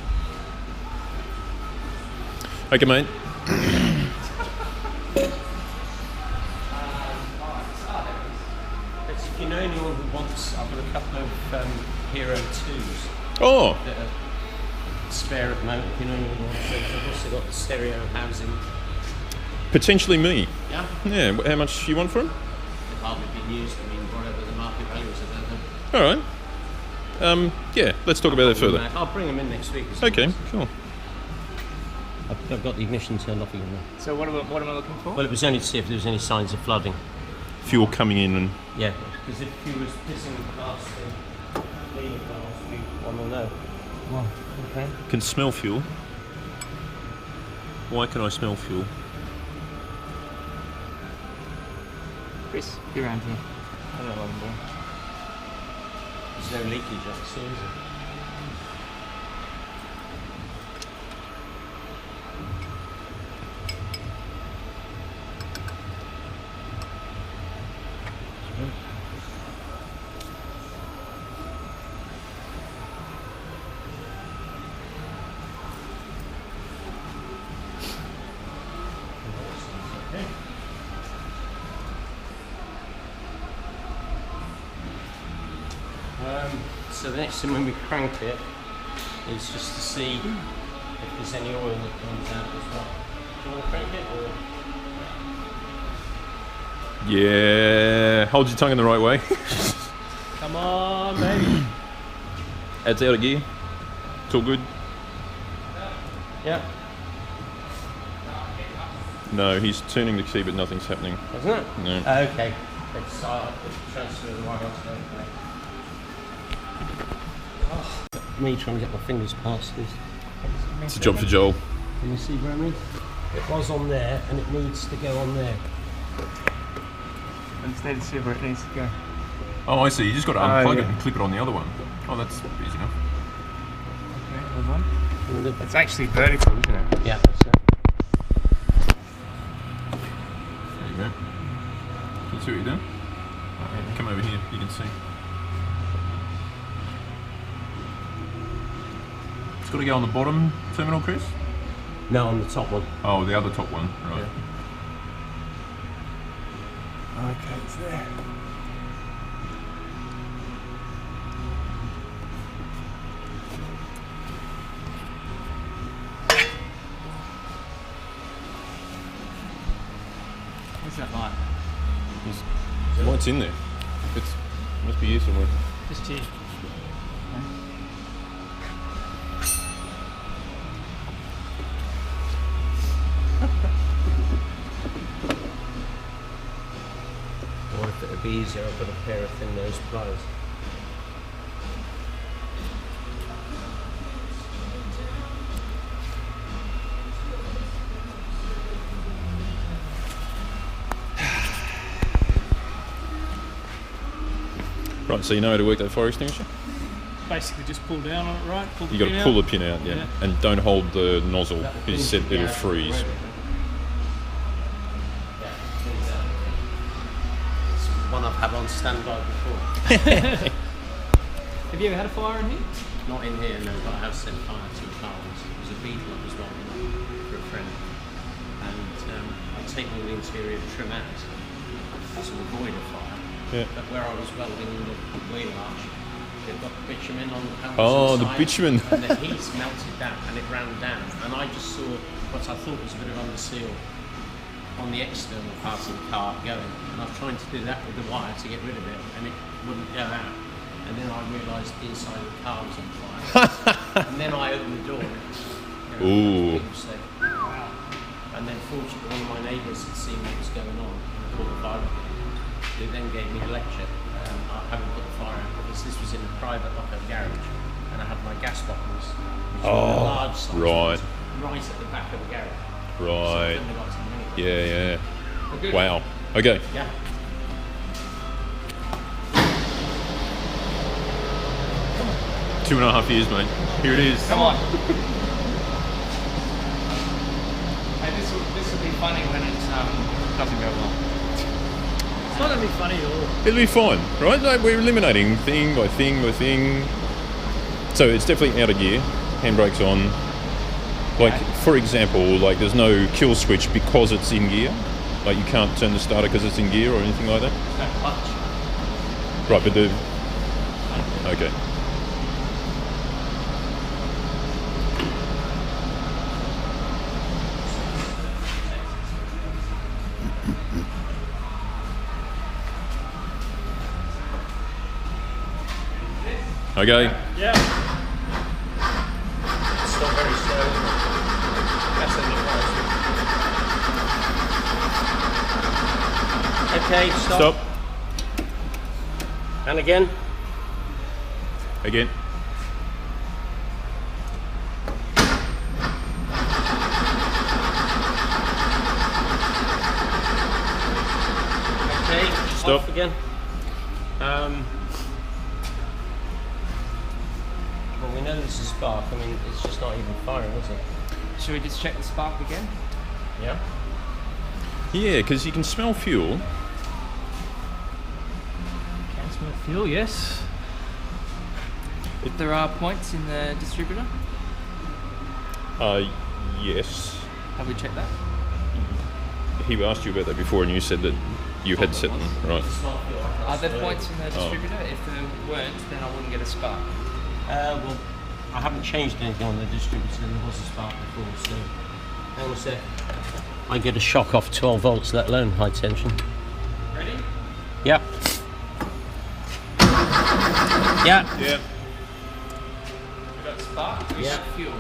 S1: Okay, mate.
S3: But if you know anyone who wants, I've got a couple of Hero 2s
S1: Oh,
S3: that are spare at the moment. If you know anyone who wants those, I've also got the stereo housing.
S1: potentially me.
S3: Yeah,
S1: Yeah, how much you want for them?
S3: they've hardly been used. I mean, whatever the market value is, I don't know.
S1: All right. Yeah, let's talk about that further.
S3: I'll bring them in next week. as soon
S1: Okay,
S3: as-
S1: cool.
S3: I've got the ignition turned off again now.
S5: So what am I looking for?
S3: Well, it was only to see if there was any signs of flooding.
S1: Fuel coming in and
S3: Yeah, because if you was pissing past the cleaning valves, we want to know.
S5: Well, okay.
S1: can smell fuel. Why can I smell fuel?
S5: Chris, be around here. I don't know what I'm doing.
S3: There's no leakage, I see, is there? So the next thing when we crank it is just to see if there's any oil that comes out as well. Do you want to crank it or?
S1: Yeah, hold your tongue in the right way.
S2: Come on, baby.
S1: Adds out of gear. It's all good.
S3: Yeah.
S1: No, he's turning the key, but nothing's happening.
S3: Isn't it?
S1: No.
S3: Okay. Let's transfer the wire off. Me trying to get my fingers past this.
S1: It's a job for Joel.
S3: Can you see where I mean? It was on there and it needs to go on there.
S4: Instead of see where it needs to go.
S1: Oh, I see. You just got to unplug
S4: yeah.
S1: it and clip it on the other one. Oh, that's easy enough.
S4: Okay, hold on. It's actually vertical, isn't it?
S3: Yeah, that's it.
S1: There you go. Can you see what you're doing? Come over here. You can see. It's got to go on the bottom terminal, Chris?
S3: No, on the top one.
S1: Oh, the other top one. Right.
S4: Okay, it's there. What's that light?
S1: What's in there? It must be here somewhere.
S2: Just here.
S3: Or if it would be easier, I've got a pair of thin nose pliers.
S1: Right, so you know how to work that fire extinguisher?
S2: Basically, just pull down on it, right? Pull the
S1: You got
S2: pin
S1: to
S2: out.
S1: pull the pin out, yeah.
S2: Yeah.
S1: And don't hold the nozzle, because you said it'll freeze.
S3: It's one I've had on standby before.
S2: Have you ever had a fire in here?
S3: Not in here, no, but I have set fire to cars. It was a Beetle I was welding up for a friend. And I'd taken all the interior trim out to avoid a fire.
S1: Yeah.
S3: But where I was welding the wheel arch, they've got bitumen on the panels.
S1: Oh, the
S3: inside,
S1: bitumen.
S3: And the heat's melted that and it ran down. And I just saw what I thought was a bit of underseal on the external part of the car going. And I was trying to do that with the wire to get rid of it and it wouldn't go out. And then I realised the inside of the car was on fire. And then I opened the door and it was,
S1: Ooh.
S3: people said, wow. And then fortunately one of my neighbours had seen what was going on and called the fire brigade. They then gave me a lecture. I haven't put the fire out because this was in a private lock-up garage and I had my gas bottles, which were the large size
S1: right.
S3: ones, right at the back of the garage. So I
S1: Right.
S3: couldn't have got to them anyway.
S1: Yeah. Wow. Okay.
S3: Yeah.
S1: Two and a half years, mate. Here it is.
S4: Come on. Hey, this will be funny when it doesn't go well.
S2: It's not going to be funny at all.
S1: It'll be fine, right? Like, we're eliminating thing by thing by thing. So it's definitely out of gear. Handbrake's on. Like, for example, like there's no kill switch because it's in gear. Like you can't turn the starter because it's in gear or anything like that.
S3: No clutch.
S1: Right, but the... Okay. Okay.
S2: Yeah.
S3: It's still very slow. That's a bit worse. Okay, stop.
S1: Stop.
S3: And again.
S1: Again.
S3: Okay,
S1: Stop.
S3: off again. Well, we know this is spark. I mean, it's just not even firing, is it?
S4: Should we just check the spark again?
S3: Yeah.
S1: Yeah, because you can smell fuel.
S2: Can smell fuel, yes.
S4: If there are points in the distributor,
S1: Yes.
S4: have we checked that?
S1: He asked you about that before, and you said that you had set them right.
S4: Are there points in the distributor? If there weren't, then I wouldn't get a spark.
S3: Well, I haven't changed anything on the distributor. There was a spark before, so hang on a sec. I get a shock off 12 volts, let alone high tension.
S4: Ready?
S3: Yep. Yeah.
S1: Yeah.
S4: We got spark. We
S3: Yeah.
S4: got fuel.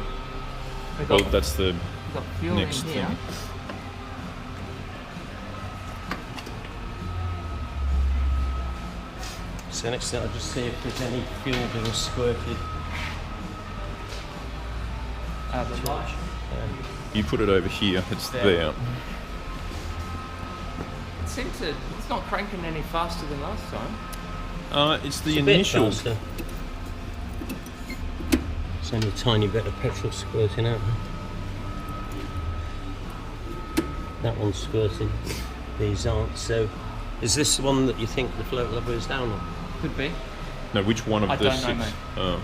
S1: Well, that's the
S4: We got fuel
S1: next
S4: in here.
S1: thing.
S3: So next thing I'll just see if there's any fuel being squirted
S5: out the light.
S1: You put it over here. It's there.
S5: It seems to. It's not cranking any faster than last time.
S1: It's the
S3: a bit
S1: initial.
S3: faster. It's only a tiny bit of petrol squirting out. That one's squirting. These aren't. So, is this the one that you think the float level is down on?
S5: Could be.
S1: No, which one of
S5: I
S1: the
S5: don't know,
S1: 6?
S5: mate.
S1: Oh.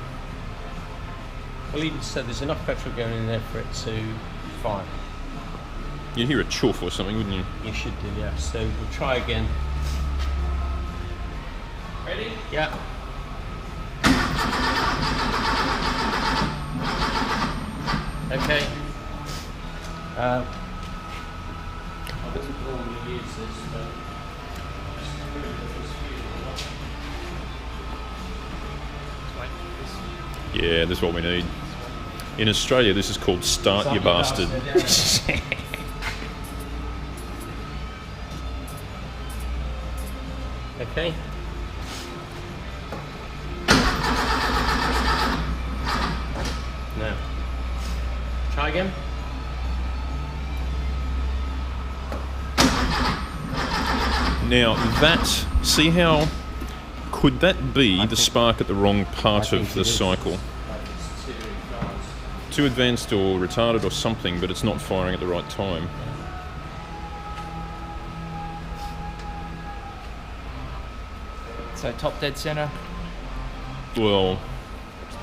S3: Well, he said there's enough petrol going in there for it to fire.
S1: You'd hear a chuff or something, wouldn't you?
S3: You should do, yeah. So we'll try again.
S5: Ready?
S3: Yeah. Okay. I wouldn't normally use this, but
S1: Yeah, that's what we need. In Australia, this is called Start Your Bastard.
S3: okay. Now, try again.
S1: Now, that, see how, could that be the spark at the wrong part
S3: think
S1: of the
S3: it is.
S1: cycle? Too advanced or retarded or something, but it's not firing at the right time.
S5: So top dead center.
S1: Well,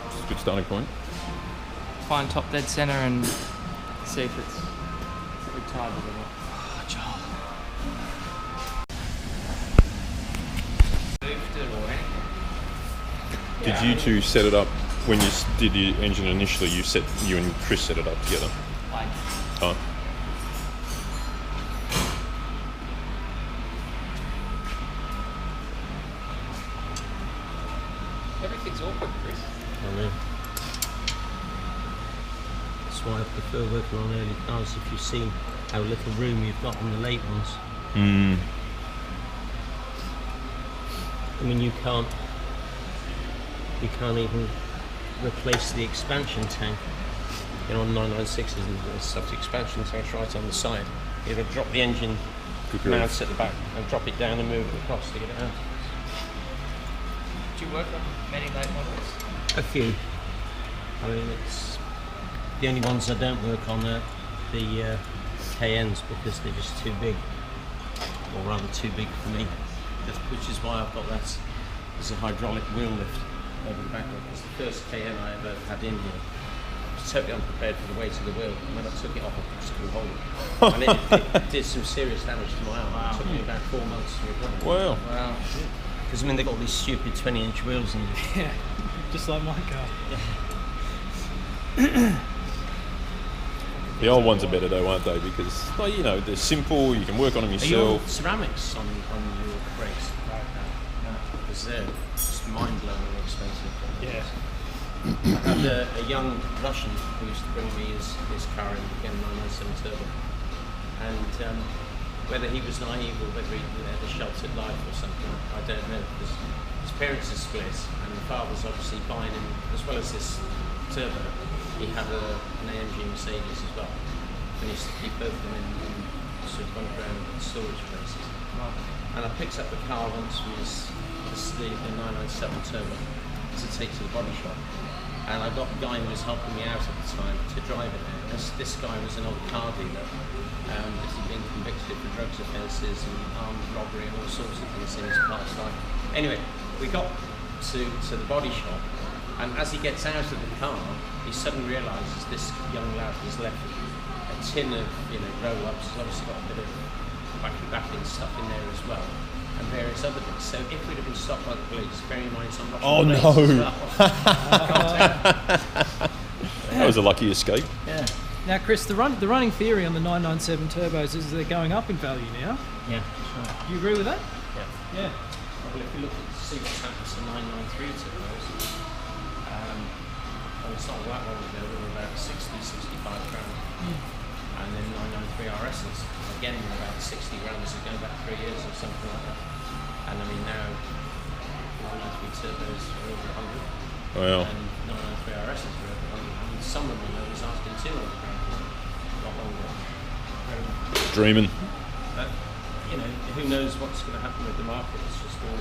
S1: it's a good starting point.
S5: Find top dead center and see if it's retarded or not.
S1: Did you two set it up when you did the engine initially? You and Chris set it up together.
S5: Like,
S1: Oh.
S5: everything's awkward, Chris.
S3: I know. That's why I prefer working on early cars. If you've seen how little room you've got on the late ones.
S1: Mm.
S3: I mean, you can't even replace the expansion tank. You know, on 996s and stuff, the expansion tank's right on the side. You have to drop the engine
S1: Good grief.
S3: mounts at the back and drop it down and move it across to get it out.
S5: Do you work on many late models?
S3: A few. I mean, it's the only ones I don't work on are the KNs because they're just too big, or rather too big for me. Which is why I've got that as a hydraulic wheel lift over the back. It's the first KN I ever had in here. I was totally unprepared for the weight of the wheel. And when I took it off, I just couldn't hold it. And it did some serious damage to my arm. It took me about 4 months to replace.
S1: Wow.
S5: Wow.
S3: Because I mean, they got these stupid 20-inch wheels in them.
S2: Yeah, just like my car.
S1: The old ones are better though, aren't they? Because, well, you know, they're simple. You can work on them
S3: Are you on
S1: yourself.
S3: ceramics on your brakes right now? No, because they're just mind-blowingly expensive.
S2: Yeah.
S3: I had a young Russian who used to bring me his car in, again 997 Turbo, and whether he was naive or whether he had a sheltered life or something, I don't know, because his parents are split and the father's obviously buying him, as well as this Turbo, he had an AMG Mercedes as well, and he used to keep both of them in sort of underground storage places. And I picked up the car once from the 997 Turbo to take to the body shop. And I got a guy who was helping me out at the time to drive it there. This guy was an old car dealer, but he'd been convicted for drugs offences and armed robbery and all sorts of things in his past life. Anyway, we got to the body shop, and as he gets out of the car, he suddenly realises this young lad has left a tin of roll-ups. He's obviously got a bit of backing stuff in there as well, and various other bits. So if we'd have been stopped by the police, bearing in mind it's on Russian
S1: Oh,
S3: plates
S1: no.
S3: as well.
S1: That was a lucky escape.
S2: Yeah. Now, Chris, the running theory on the 997 turbos is they're going up in value now.
S3: Yeah, sure.
S2: Do you agree with that?
S3: Yeah.
S2: Yeah.
S3: Well, if you look at see what's happened to 993 turbos, well, it's not that long ago, they were about 60, 65 grand. And then 993 RSs, again, were about 60 grand, so going back 3 years or something like that. And I mean, now turbos are over 100.
S1: Wow.
S3: And 993 RSs are over 100. I mean, some of them I was asking 200 grand for not long ago.
S1: Dreaming.
S3: But, you know, who knows what's going to happen with the market? It's just all,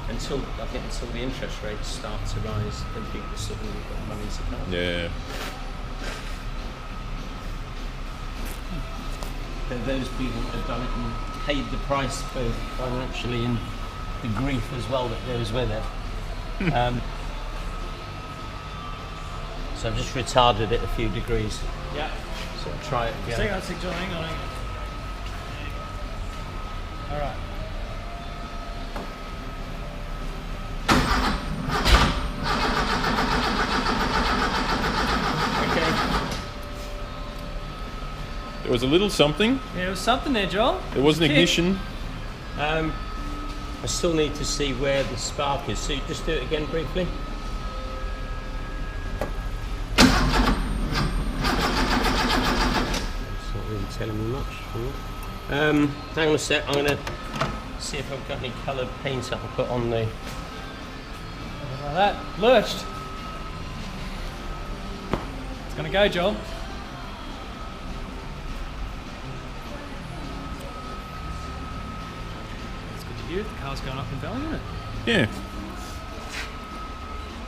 S3: until the interest rates start to rise, then people suddenly got money to come.
S1: Yeah.
S3: Then those people that have done it and paid the price both financially and the grief as well that goes with it. So I've just retarded it a few degrees.
S2: Yeah.
S3: So I'll try it again.
S2: Hang on, John, hang on. All right.
S3: Okay.
S1: There was a little something.
S2: Yeah, there was something there, Joel.
S1: There was an
S2: Kick.
S1: ignition.
S3: I still need to see where the spark is. So you just do it again briefly. It's not really telling me much. Hang on a sec. I'm going to see if I've got any coloured paint I can put on the.
S2: Like that. Lurched. It's gonna go, Joel. It's good to hear. The car's going up in value, isn't it?
S1: Yeah.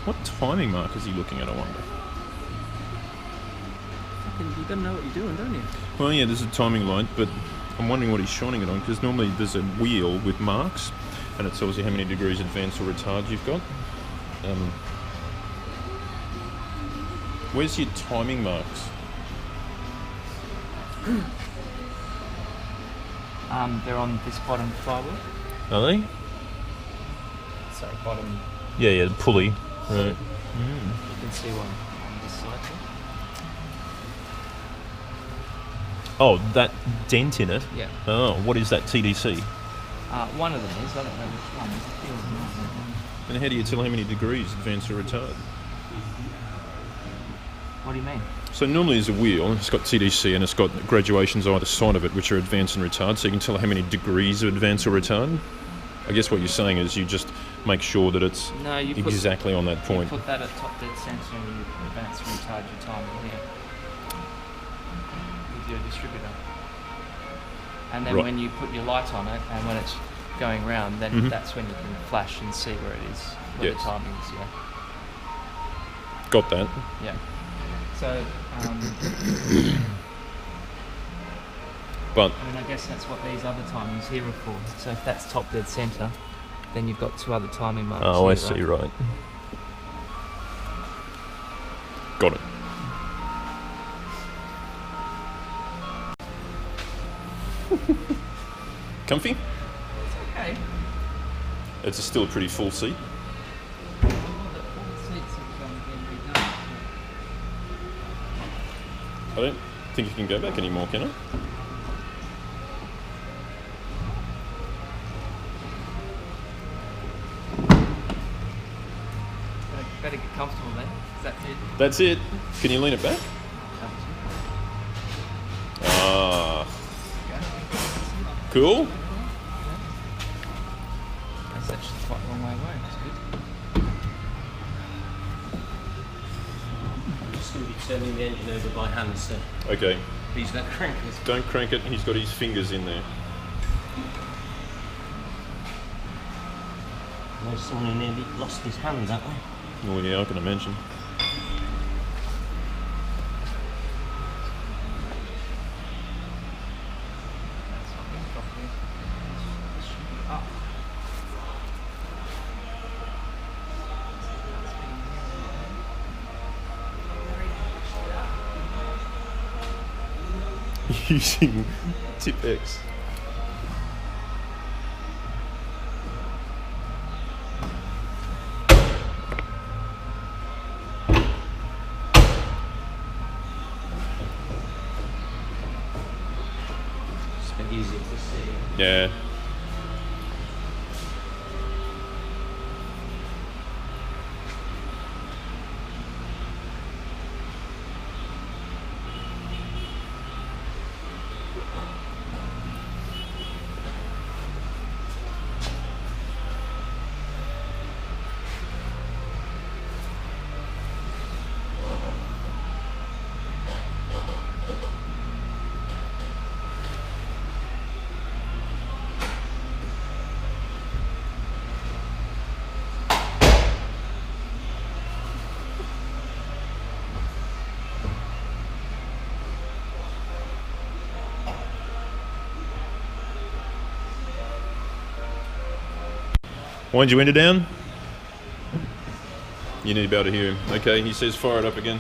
S1: What timing mark is he looking at, I wonder?
S2: Fucking, you gotta know what you're doing, don't you?
S1: Well, yeah, there's a timing light, but I'm wondering what he's shining it on, because normally there's a wheel with marks, and it tells you how many degrees advance or retard you've got. Where's your timing marks?
S5: They're on this bottom firewall.
S1: Are they?
S5: Sorry, bottom.
S1: Yeah, the pulley. Right.
S5: You can see one on this side there.
S1: Oh, that dent in it?
S5: Yeah.
S1: Oh, what is that TDC?
S5: One of them is. I don't know which one. There's a few of them, aren't there?
S1: And how do you tell how many degrees advance or retard?
S5: What do you mean?
S1: So normally there's a wheel, it's got TDC and it's got graduations either side of it, which are advance and retard, so you can tell how many degrees of advance or retard. I guess what you're saying is you just make sure that it's
S5: No, you
S1: exactly on that
S5: put,
S1: point.
S5: you put that at top dead centre and you advance and retard your timing here with your distributor. And then
S1: Right.
S5: when you put your light on it and when it's going round, then
S1: Mhm.
S5: that's when you can flash and see where it is, where
S1: Yes.
S5: the timing is. Yeah.
S1: Got that.
S5: Yeah. So,
S1: But
S5: I mean, I guess that's what these other timings here are for. So if that's top dead centre, then you've got two other timing marks.
S1: oh, I
S5: here,
S1: see, right. Got it. Comfy?
S5: Okay.
S1: It's still a pretty full seat. I don't think you can go back anymore, can I?
S5: Better get comfortable then. Is that it?
S1: That's it. Can you lean it back? Ah. Cool.
S5: That's actually quite a long way away. That's good.
S3: I'm just going to be turning the engine over by hand, so
S1: Okay.
S3: please don't crank it.
S1: Don't crank it. He's got his fingers in there.
S3: I know someone who nearly lost his hand that way.
S1: Oh yeah, I can imagine. Using Tip X.
S3: It's a bit easier to see.
S1: Yeah. Wind your window down. You need to be able to hear him. Okay, he says fire it up again.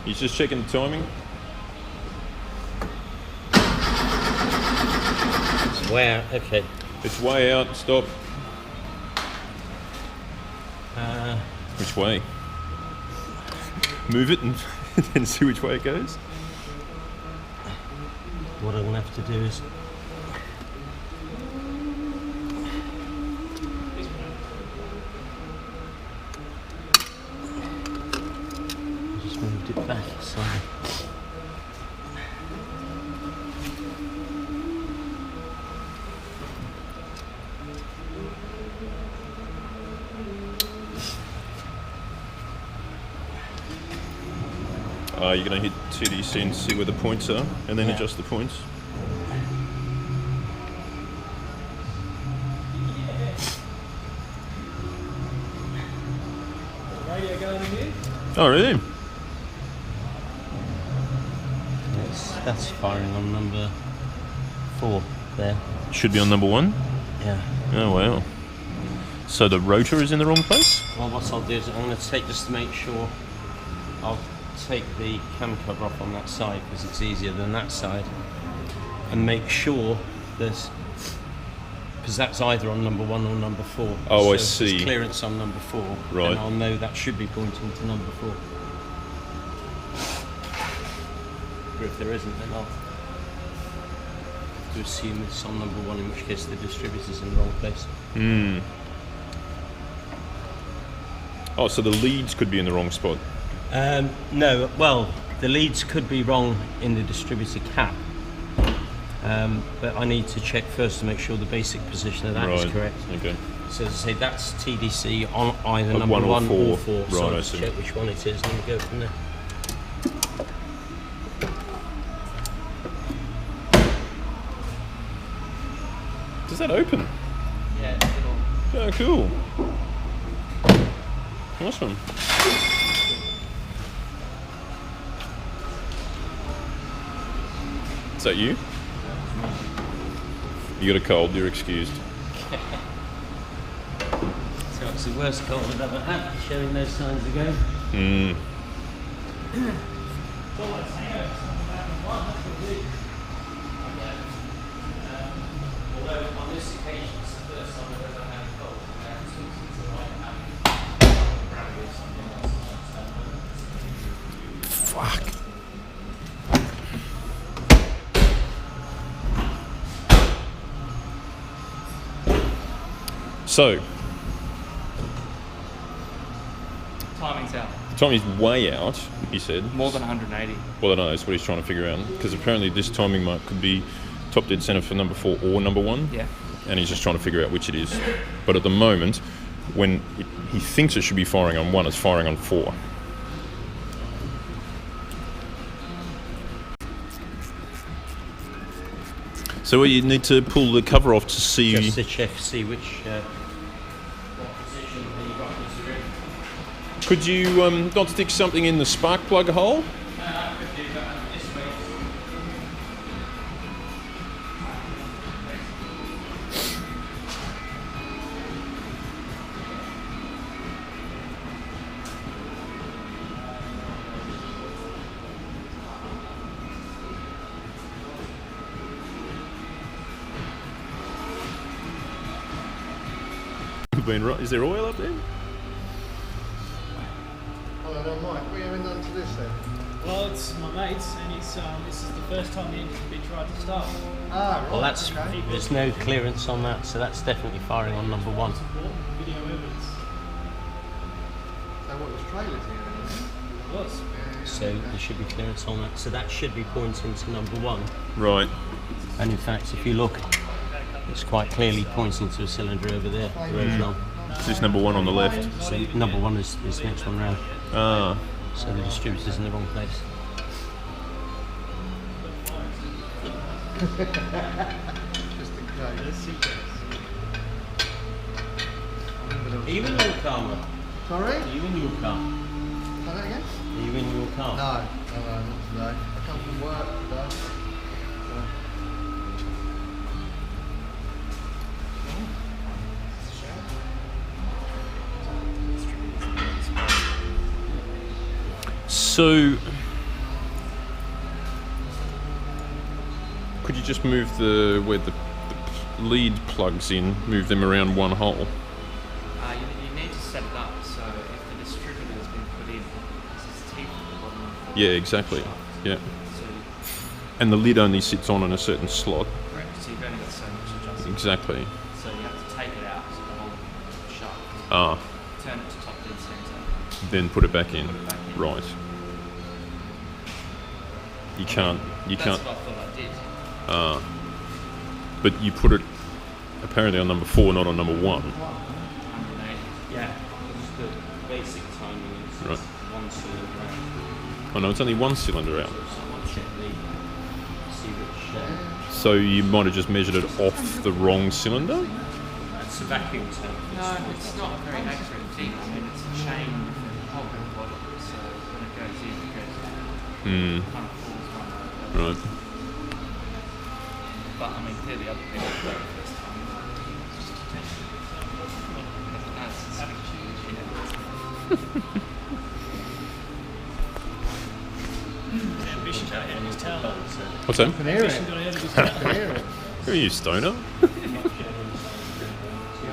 S1: He's just checking the timing.
S3: It's way out. Okay.
S1: It's way out. Stop. Which way? Move it and then see which way it goes.
S3: What I'm gonna have to do is. Just moved it back slightly.
S1: You're going to hit TDC and see where the points are, and then adjust the points.
S2: Radio going in here?
S1: Oh, really?
S3: That's firing on number 4 there.
S1: Should be on number 1.
S3: Yeah.
S1: Oh, wow. So the rotor is in the wrong place?
S3: Well, what I'll do is I'm going to take, just to make sure, I'll take the cam cover off on that side because it's easier than that side, and make sure there's, because that's either on number 1 or number 4.
S1: Oh,
S3: so
S1: I
S3: if
S1: see.
S3: there's clearance on number 4,
S1: Right.
S3: then I'll know that should be pointing to number 4. But if there isn't, then I'll have to assume it's on number 1, in which case the distributor's in the wrong place.
S1: Oh, so the leads could be in the wrong spot.
S3: No, well, the leads could be wrong in the distributor cap, but I need to check first to make sure the basic position of that is
S1: Right.
S3: correct.
S1: Okay.
S3: So as I say, that's TDC on either
S1: At
S3: number
S1: 1 or
S3: 1 or
S1: 4.
S3: 4. So
S1: Right, I
S3: I'll
S1: see.
S3: check which one it is and we go from there.
S1: Does that open?
S3: Yeah, it'll...
S1: Oh, cool. Awesome. Is that you? You got a cold, you're excused.
S3: So it's the worst cold I've ever had, showing those signs again. Although on this occasion it's the first time I've ever had a cold.
S1: Fuck. So,
S4: Timing's out.
S1: Tommy's way out, he said.
S4: More than 180.
S1: Well, I don't know, that's what he's trying to figure out. Because apparently this timing mark could be top dead centre for number 4 or number 1.
S4: Yeah.
S1: And he's just trying to figure out which it is. But at the moment, when he thinks it should be firing on 1, it's firing on 4. So you need to pull the cover off to see.
S3: Just to check, see which what position the rockets are in.
S1: Could you not stick something in the spark plug hole? Is there oil up there?
S7: Hello there, Mike. What are you having done to this then?
S2: Well, it's my mate's, and it's this is the first time the engine's been tried to start.
S7: Ah, right.
S3: Well, that's
S7: okay.
S3: there's no clearance on that, so that's definitely firing on number 1.
S2: Video evidence.
S7: So what, there's trailers here then?
S2: Was.
S3: So there should be clearance on that. So that should be pointing to number 1.
S1: Right.
S3: And in fact, if you look, it's quite clearly pointing to a cylinder over there. The rotor's on.
S1: This is number 1 on the left.
S3: So number 1 is the next one round.
S1: Ah.
S3: So the distributor's in the wrong place.
S7: Just in case.
S3: Are you in your car, Mark?
S7: Sorry?
S3: Are you in your car?
S7: Say that again?
S3: Are you in your car?
S7: No, not today. I come from work today.
S1: So, could you just move where the lead plugs in, move them around one hole?
S5: You need to set it up so if the distributor has been put in, there's teeth at the bottom of the
S1: Yeah, exactly.
S5: shaft.
S1: Yeah.
S5: So,
S1: And the lid only sits on in a certain slot.
S5: correct, so you've only got so much adjustment.
S1: Exactly.
S5: So you have to take it out so the whole shaft.
S1: Ah,
S5: Turn it to top dead centre.
S1: then put it back in.
S5: Put it back in.
S1: Right. You can't.
S5: That's what I thought I did.
S1: Ah. But you put it apparently on number 4, not on number 1.
S5: 180.
S3: Yeah, just the basic timing is
S1: Right.
S3: one cylinder out.
S1: Oh no, it's only one cylinder out.
S3: So someone check see which.
S1: So you might have just measured it off the wrong cylinder?
S3: That's a vacuum tank.
S5: No, it's not a very accurate thing. I mean, it's a chain with a hole in the bottom, so when it goes in, it goes out.
S1: Hmm.
S5: It kind of falls one over.
S1: Right.
S5: But I mean, clearly other people do it first time.
S2: Ambition got ahead of his talent.
S1: What's that?
S7: Can hear
S2: Ambition
S7: it.
S2: got ahead of his
S7: Can
S2: talent.
S7: hear it.
S1: Who are you, stoner?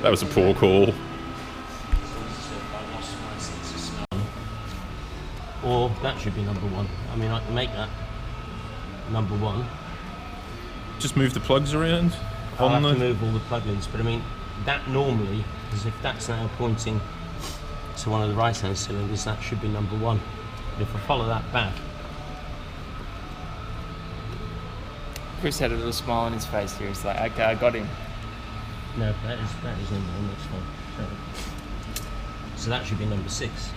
S1: That was a poor call.
S3: Or that should be number 1. I mean, I can make that number 1.
S1: Just move the plugs around
S3: I'll
S1: on
S3: have to
S1: the.
S3: move all the plugins, but I mean, that normally, because if that's now pointing to one of the right-hand cylinders, that should be number 1. But if I follow that back,
S5: Chris had a little smile on his face here. He's like, okay, I got him.
S3: no, that is number 1. That's fine. So that should be number 6.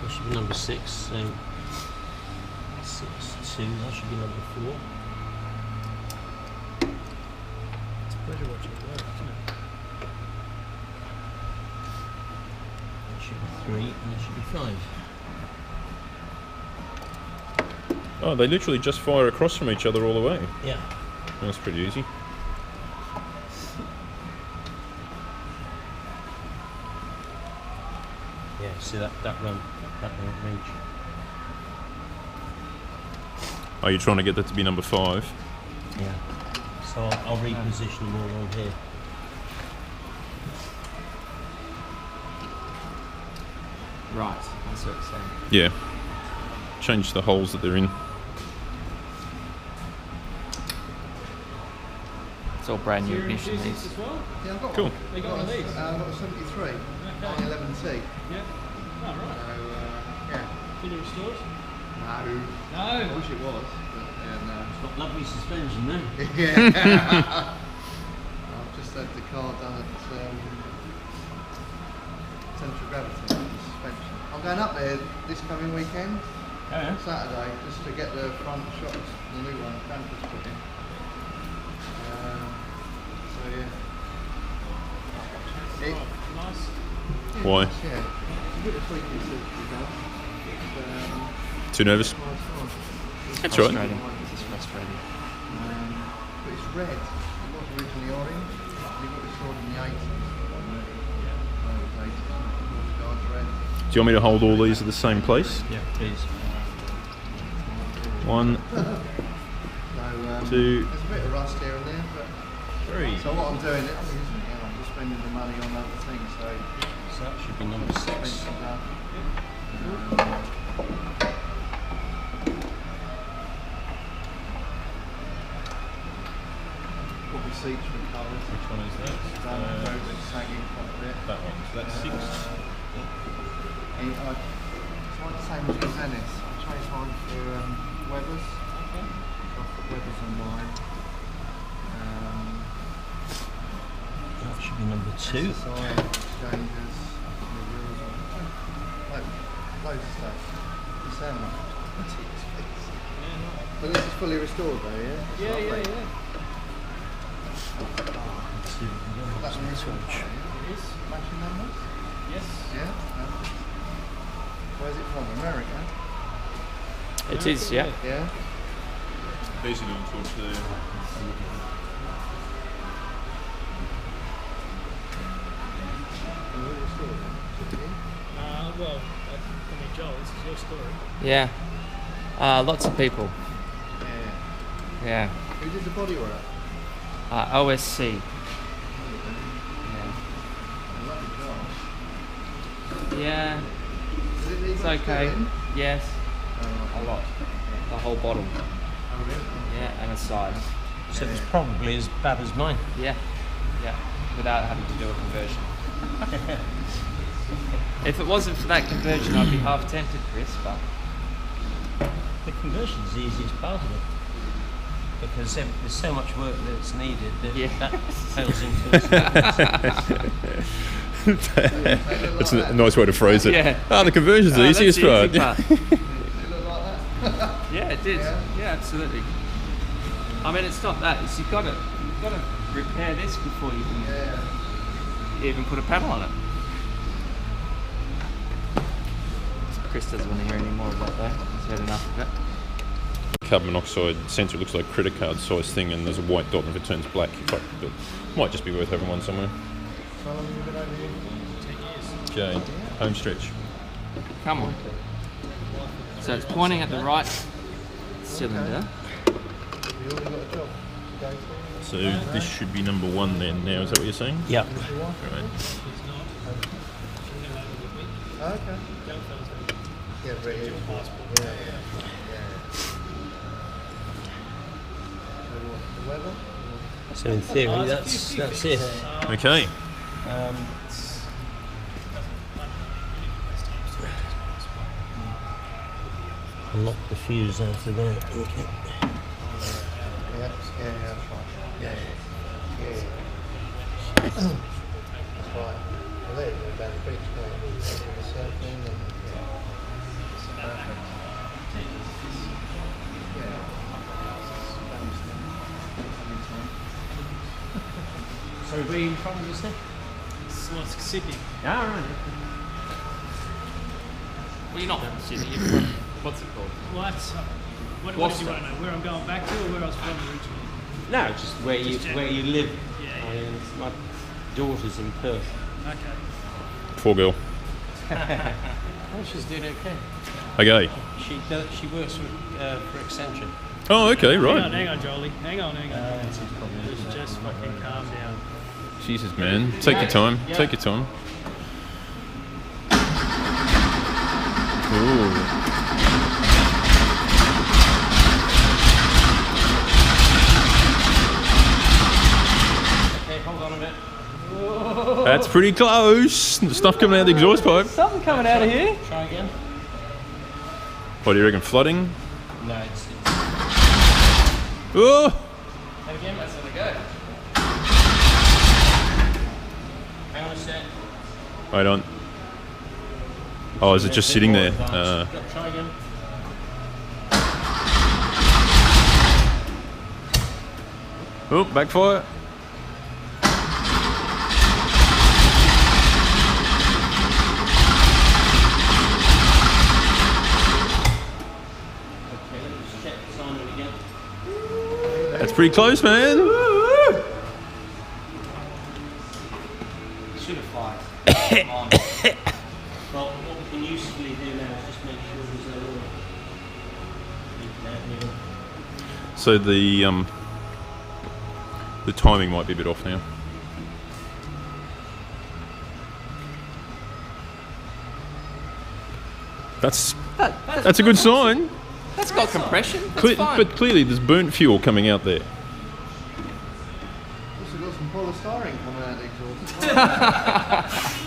S3: That should be number 6. So 6, 2. That should be number 4.
S2: It's a pleasure watching it work, isn't it?
S3: That should be 3, and that should be 5.
S1: Oh, they literally just fire across from each other all the way.
S3: Yeah.
S1: That's pretty easy.
S3: Yeah, see that won't reach.
S1: Are you trying to get that to be number 5?
S3: Yeah. So I'll reposition them all on here.
S5: Right, that's what it's saying.
S1: Yeah. Change the holes that they're in.
S5: It's all brand new
S2: You're
S5: ignition
S2: enthusiast
S5: these.
S2: as well?
S7: Yeah, I've got
S1: Cool.
S7: one.
S2: You got one of these?
S7: I've got a 73. 911T.
S2: Yeah. Oh,
S7: So,
S2: right.
S7: yeah.
S2: Fully restored?
S7: No. I
S2: No.
S7: wish it was, but yeah,
S3: Got lovely suspension there.
S7: no. Yeah. I've just had the car done at central gravity suspension. I'm going up there this coming weekend,
S3: Yeah.
S7: Saturday, just to get the front shots, the new one, Campus put in. So yeah. It,
S2: Nice.
S1: Why?
S7: Yeah. It's a bit of tweaking to be done. It's,
S1: Too nervous?
S7: nice one.
S1: That's right.
S5: Frustrating. This is frustrating.
S7: But it's red. It was originally orange. It got restored in the 80s. Red.
S1: Do you want me to hold all these at the same place?
S3: Yeah, please.
S1: 1,
S7: So,
S1: 2,
S7: there's a bit of rust here and there, but
S1: 3.
S7: so what I'm doing, I'm just spending the money on other things. So
S3: So that should be number 6.
S7: expensive stuff. Put my seats recovered.
S1: Which one is that?
S7: It's sagging quite a bit.
S1: That one. So that's 6.
S7: It's like the same as your tennis. I changed mine for Weber's.
S2: Okay.
S7: I've put Weber's on mine.
S3: That should be number 2.
S7: Side exchanges, the wheels on. Loads of stuff. You sound like but this is fully restored though, yeah? It's
S2: Yeah,
S7: lovely.
S2: yeah.
S7: That's an restored.
S2: It is.
S7: Matching numbers?
S2: Yes.
S7: Yeah. Where's it from? America?
S5: It is, yeah.
S7: Yeah.
S1: Basically, towards the.
S7: Oh, story?
S2: Well, Joel, this is your story.
S5: Yeah. Lots of people.
S7: Yeah.
S5: Yeah.
S7: Who did the body work?
S5: OSC.
S7: Lovely job.
S5: Yeah.
S7: Did it leave
S5: It's
S7: much
S5: okay.
S7: filling?
S5: Yes.
S7: Oh,
S5: A lot. The whole bottom.
S7: oh, really?
S5: Yeah, and a side.
S3: So it's probably as bad as mine.
S5: Yeah. Yeah. Without having to do a conversion. If it wasn't for that conversion, I'd be half tempted, Chris, but
S3: The conversion's the easiest part of it. Because there's so much work that's needed that
S5: Yeah.
S3: that fails into its
S1: That's a nice way to phrase it.
S5: Yeah.
S1: Ah, the conversion's the
S5: that's
S1: easiest
S5: the
S1: part.
S5: easy part.
S7: Did it look like that?
S5: Yeah, it did.
S7: Yeah?
S5: Yeah, absolutely. I mean, it's not that. It's you've got to repair this before you can
S7: Yeah.
S5: even put a panel on it. Chris doesn't want to hear any more about that. He's had enough of it.
S1: Carbon monoxide sensor looks like a credit card size thing, and there's a white dot, and if it turns black, you fuck. But might just be worth having one somewhere.
S7: How long have you been over here?
S2: 10 years.
S1: Okay, home stretch.
S5: Come on. So it's pointing at the right cylinder.
S7: You already got a job to go for?
S1: So this should be number one then. Now, is that what you're saying?
S3: Yep.
S1: Right.
S2: He's not. He'll come over with me.
S7: Oh, okay.
S2: Young fella's going to
S7: Yeah, very
S2: get
S7: good.
S2: your passport.
S7: Yeah, yeah. So what, the weather?
S3: So in theory, that's it.
S1: Okay.
S3: Knock the fuse out of there. Okay.
S7: Yeah, that's right. Yeah, yeah. That's right. Well, there you go, down the beach, right? The surfing and, yeah. Perfect.
S3: Sorry, where are you from, just there?
S2: It's Sydney.
S3: Yeah, right.
S5: Well, you're not from Sydney. You're from, what's it called?
S2: Well, that's, what do you
S5: Gloucester.
S2: want to know? Where I'm going back to or where I was from originally?
S3: No, just where you live.
S2: Yeah, yeah.
S3: I mean, my daughter's in Perth.
S2: Okay.
S1: Poor girl.
S3: Oh, she's doing okay.
S1: Okay.
S3: She works for Accenture.
S1: Oh, okay, right.
S2: Hang on, Jolie. Hang on.
S3: She's probably
S2: Just fucking calm down.
S1: Jesus, man. Take your time.
S3: Yeah.
S1: Take your time. Ooh.
S3: okay. Hold on a bit.
S1: That's pretty close. The stuff coming out of the exhaust pipe.
S5: Something coming out of here.
S3: Try again.
S1: What do you reckon? Flooding?
S3: No, it's
S1: Oh!
S3: Have again. Let's let it go. Hang on a sec.
S1: Wait on. Oh, is it just sitting there?
S3: Try again.
S1: Oh, backfire.
S3: Okay, let's check the Simon again.
S1: That's pretty close, man.
S3: Should have fired. Well, what we can usefully do now is just make sure there's no oil leaking out here.
S1: So the timing might be a bit off now. That's a good sign.
S5: That's got compression. That's fine.
S1: But clearly there's burnt fuel coming out there.
S7: Also got some polystyrene coming out of the exhaust.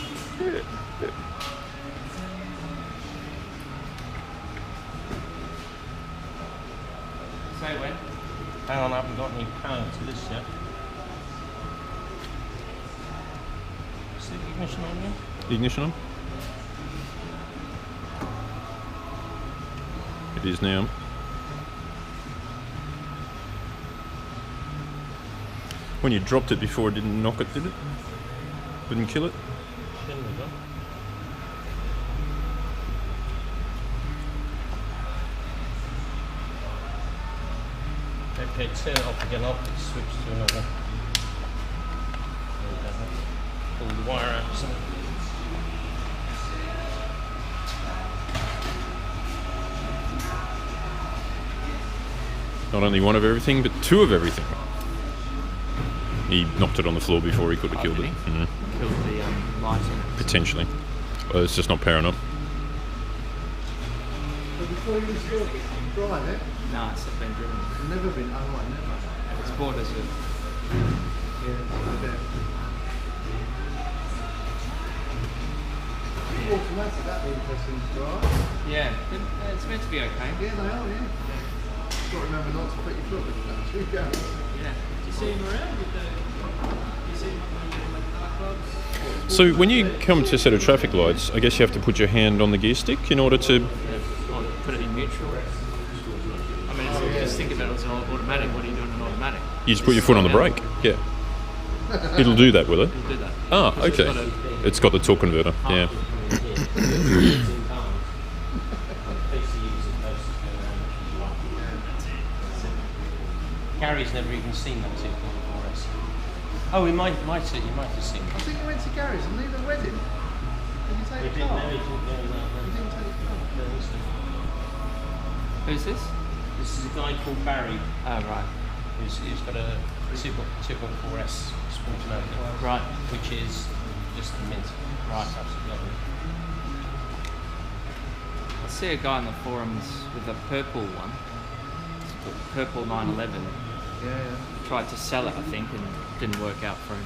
S5: Say when?
S3: Hang on, I haven't got any power to this yet. Is the ignition on here?
S1: Ignition on? It is now. When you dropped it before, it didn't knock it, did it? Didn't kill it?
S3: Shouldn't have done. Okay, turn it off again. I'll switch to another. Pull the wire out. So
S1: Not only one of everything, but two of everything. He knocked it on the floor before he could have killed
S5: did
S1: it.
S5: he?
S1: Mhm.
S5: Killed the lighting.
S1: Potentially. Well, it's just not powering up.
S7: But before you still drive it,
S5: No, it's been driven.
S7: it's never been. Oh, right, never.
S5: It's bought as a
S7: Yeah, it's a bit. Automatic, that'd be interesting to drive.
S5: It's meant to be okay.
S7: Yeah, they are, yeah. Just got to remember not to put your foot with that too, go.
S5: Yeah.
S2: Do you see him around with the? You see him on the car clubs?
S1: So when you come to set a traffic lights, I guess you have to put your hand on the gear stick in order to...
S5: Or put it in neutral. I mean, just think about it as an automatic. What are you doing in automatic?
S1: You just put your foot on the brake. Yeah. It'll do that, will it?
S5: It'll do that.
S1: Ah,
S5: Because it's
S1: okay.
S5: got a-
S1: It's got the torque converter. Yeah.
S3: Gary's never even seen that 2.4S. Oh, you might have seen
S7: I
S3: it.
S7: think you went to Gary's and leave a wedding. Did you take a car? You didn't take a car.
S5: Who's this?
S3: This is a guy called Barry
S5: Oh, right.
S3: who's got a 2.4S sport motor,
S5: Right.
S3: which is just a mint.
S5: Right.
S3: It's absolutely lovely.
S5: I see a guy on the forums with a purple one. Purple 911.
S7: Yeah, yeah.
S5: Tried to sell it, I think, and didn't work out for him.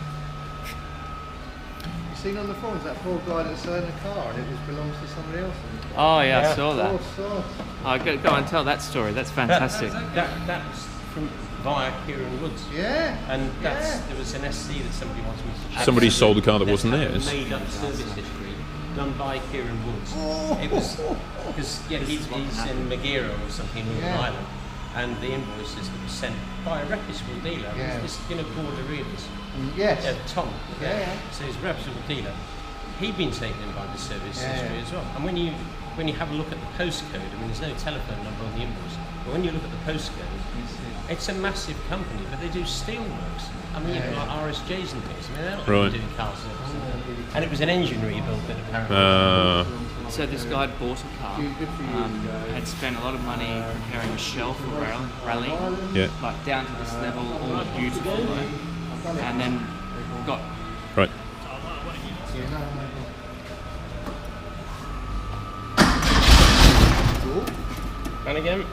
S7: You seen on the forums that poor guy that's selling a car and it belongs to somebody else?
S5: Oh, yeah, I
S3: Yeah.
S5: saw that.
S7: Oh, sauce.
S5: Oh, go and tell that story. That's fantastic.
S3: That was from via Kieran Woods.
S7: Yeah.
S3: And that's,
S7: Yeah.
S3: there was an SC that somebody wanted me to show.
S1: Somebody sold a car that
S3: Let's
S1: wasn't
S3: have a
S1: theirs.
S3: made up service history done by Kieran Woods. It was because he's in Maghera or something, Northern
S7: Yeah.
S3: Ireland, and the invoices that were sent by a reputable dealer.
S7: Yeah.
S3: This border readers.
S7: Yes.
S3: Tom.
S7: Yeah, yeah.
S3: So he's a reputable dealer. He'd been taken in by the service
S7: Yeah,
S3: history
S7: yeah.
S3: as well. And when you have a look at the postcode, I mean, there's no telephone number on the invoice, but when you look at the postcode, it's a massive company, but they do steelworks. I mean,
S7: Yeah,
S3: like RSJs and things. I mean, they're not
S1: Right.
S3: even doing car service. And it was an engine rebuild that apparently.
S5: So this guy bought a car, had spent a lot of money preparing a shell for rally,
S1: Yeah.
S5: like down to this level, all beautiful, right? And then got
S1: Right.
S3: And again.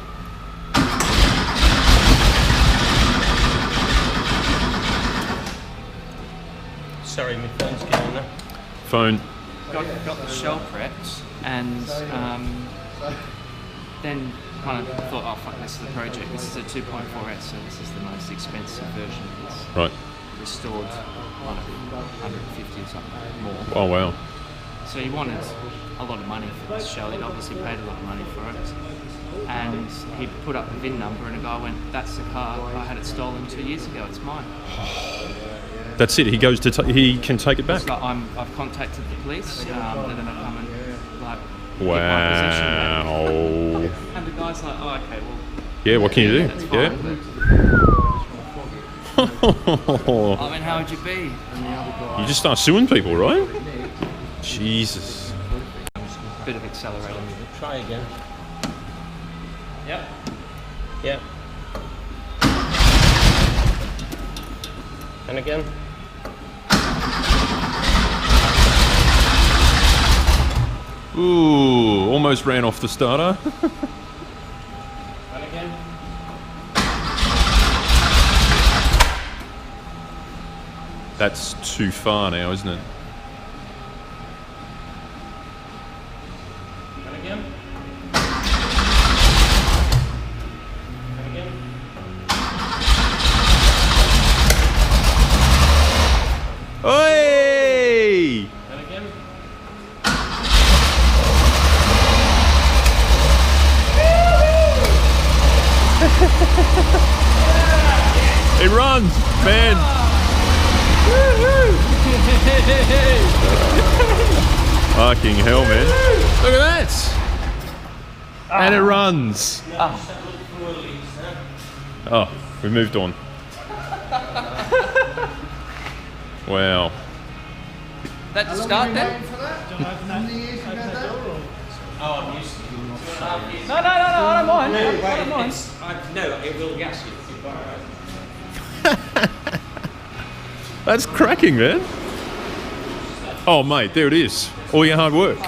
S3: Sorry, my phone's going there.
S1: Phone.
S5: got the shell prepped, and then kind of thought, oh fuck, this is the project. This is a 2.4S, so this is the most expensive version of this.
S1: Right.
S5: Restored, I don't know, 150 or something more.
S1: Oh, wow.
S5: So he wanted a lot of money for this shell. He'd obviously paid a lot of money for it. And he put up the VIN number, and a guy went, "That's the car. I had it stolen 2 years ago. It's mine."
S1: That's it. He goes to... he can take it back.
S5: It's like, I've contacted the police. They're going to come and like get my
S1: Wow.
S5: possession back. And the guy's like, "Oh, okay, well,
S1: Yeah, what can you do?
S5: that's
S1: Yeah.
S5: fine." But, I mean, how would you be?
S1: You just start suing people, right? Jesus.
S5: Bit of accelerator.
S3: Try again. Yep. Yep. And again.
S1: Ooh, almost ran off the starter.
S3: And again.
S1: That's too far now, isn't it?
S3: And again. And again.
S1: Oi!
S3: And again.
S1: It runs, man. Fucking hell, man. Look at that. And it runs. Oh, we moved on. Wow.
S5: That to start then?
S7: For that? How many years you had that?
S3: Oh, I'm used to it.
S2: No, I don't mind. I don't mind.
S3: No, it will gas you.
S1: That's cracking, man. Oh, mate, there it is. All your hard work.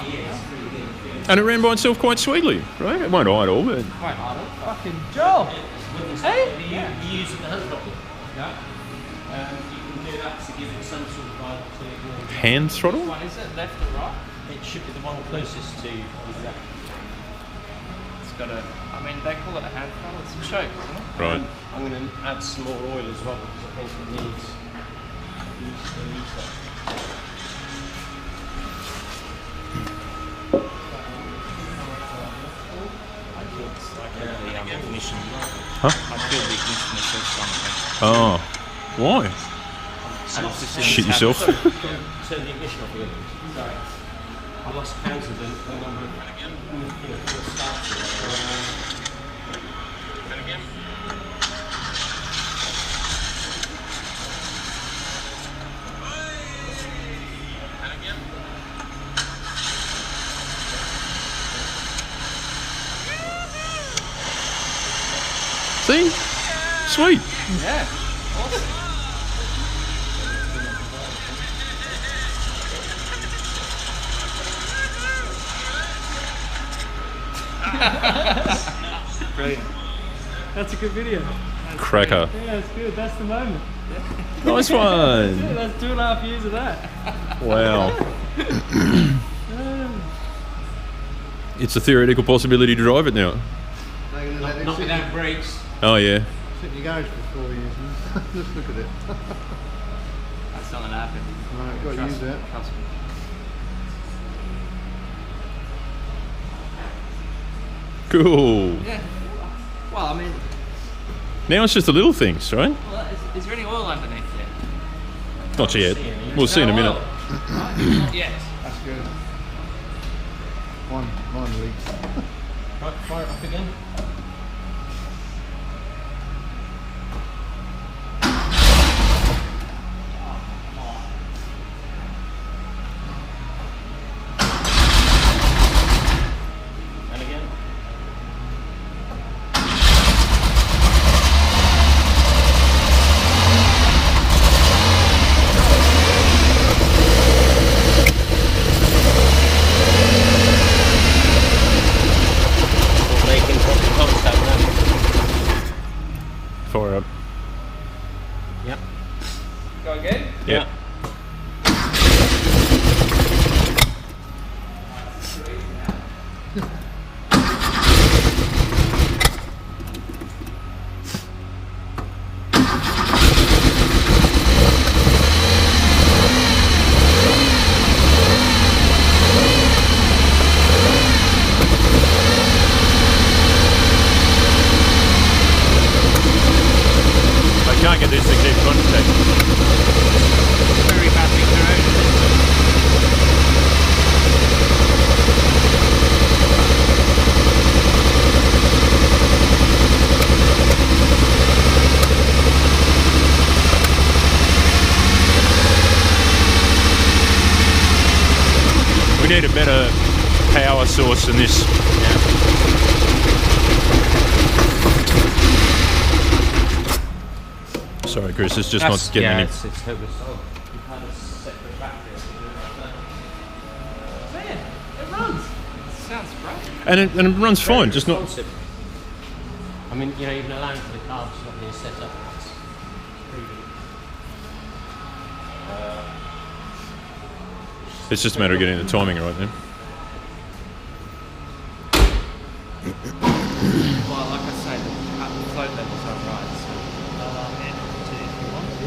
S1: And it ran by itself quite sweetly, right? It won't idle, but...
S2: Fucking Joel. Hey?
S3: You use it the hand throttle. Yeah. You can do that to give it some sort of vibe to your...
S1: Hand throttle?
S5: One is it left or right?
S3: It should be the one closest to that.
S5: It's got a. I mean, they call it a hand throttle. It's a choke, isn't it?
S1: Right.
S3: I'm going to add some more oil as well because I think it needs that.
S5: I feel it's like the ignition.
S1: Huh?
S5: I feel the ignition is so strong.
S1: Oh. Why?
S5: And it's just in
S1: Shit
S5: the tab-
S1: yourself.
S3: Turn the ignition off again. Sorry. I lost count of the number of starts.
S1: See? Sweet.
S5: Yeah. Brilliant.
S2: That's a good video.
S1: Cracker.
S2: Yeah, it's good. That's the moment.
S1: Nice one.
S2: That's 2.5 years of that.
S1: Wow. It's a theoretical possibility to drive it now.
S7: They're gonna let it
S3: Not
S7: sit,
S3: without brakes.
S1: Oh, yeah.
S7: sit in your garage for 4 years. Just look at it.
S5: That's not going to happen.
S7: Right, got to use that.
S5: Trust me.
S1: Cool.
S5: Yeah. Well, I mean,
S1: Now it's just the little things, right?
S5: well, is there any oil underneath there?
S1: Not yet. We'll see in a minute.
S5: Not yet.
S7: That's good. Mine leaks.
S3: Right, fire it up again. And again. Making proper contact now.
S1: Fire up.
S3: Yep.
S5: Go again?
S1: Yeah. I can't get this to keep contact.
S5: Very badly corroded.
S1: We need a better power source than this. Sorry, Chris, it's just not getting any.
S3: It's hopeless. Oh, you've had a separate battery.
S2: Man, it runs.
S5: Sounds great.
S1: And it runs fine, just not.
S3: Responsive. I mean, you know, even allowing for the carbs not being set up. That's pretty good.
S1: It's just a matter of getting the timing right then.
S5: Well, like I say, the float levels are right. So.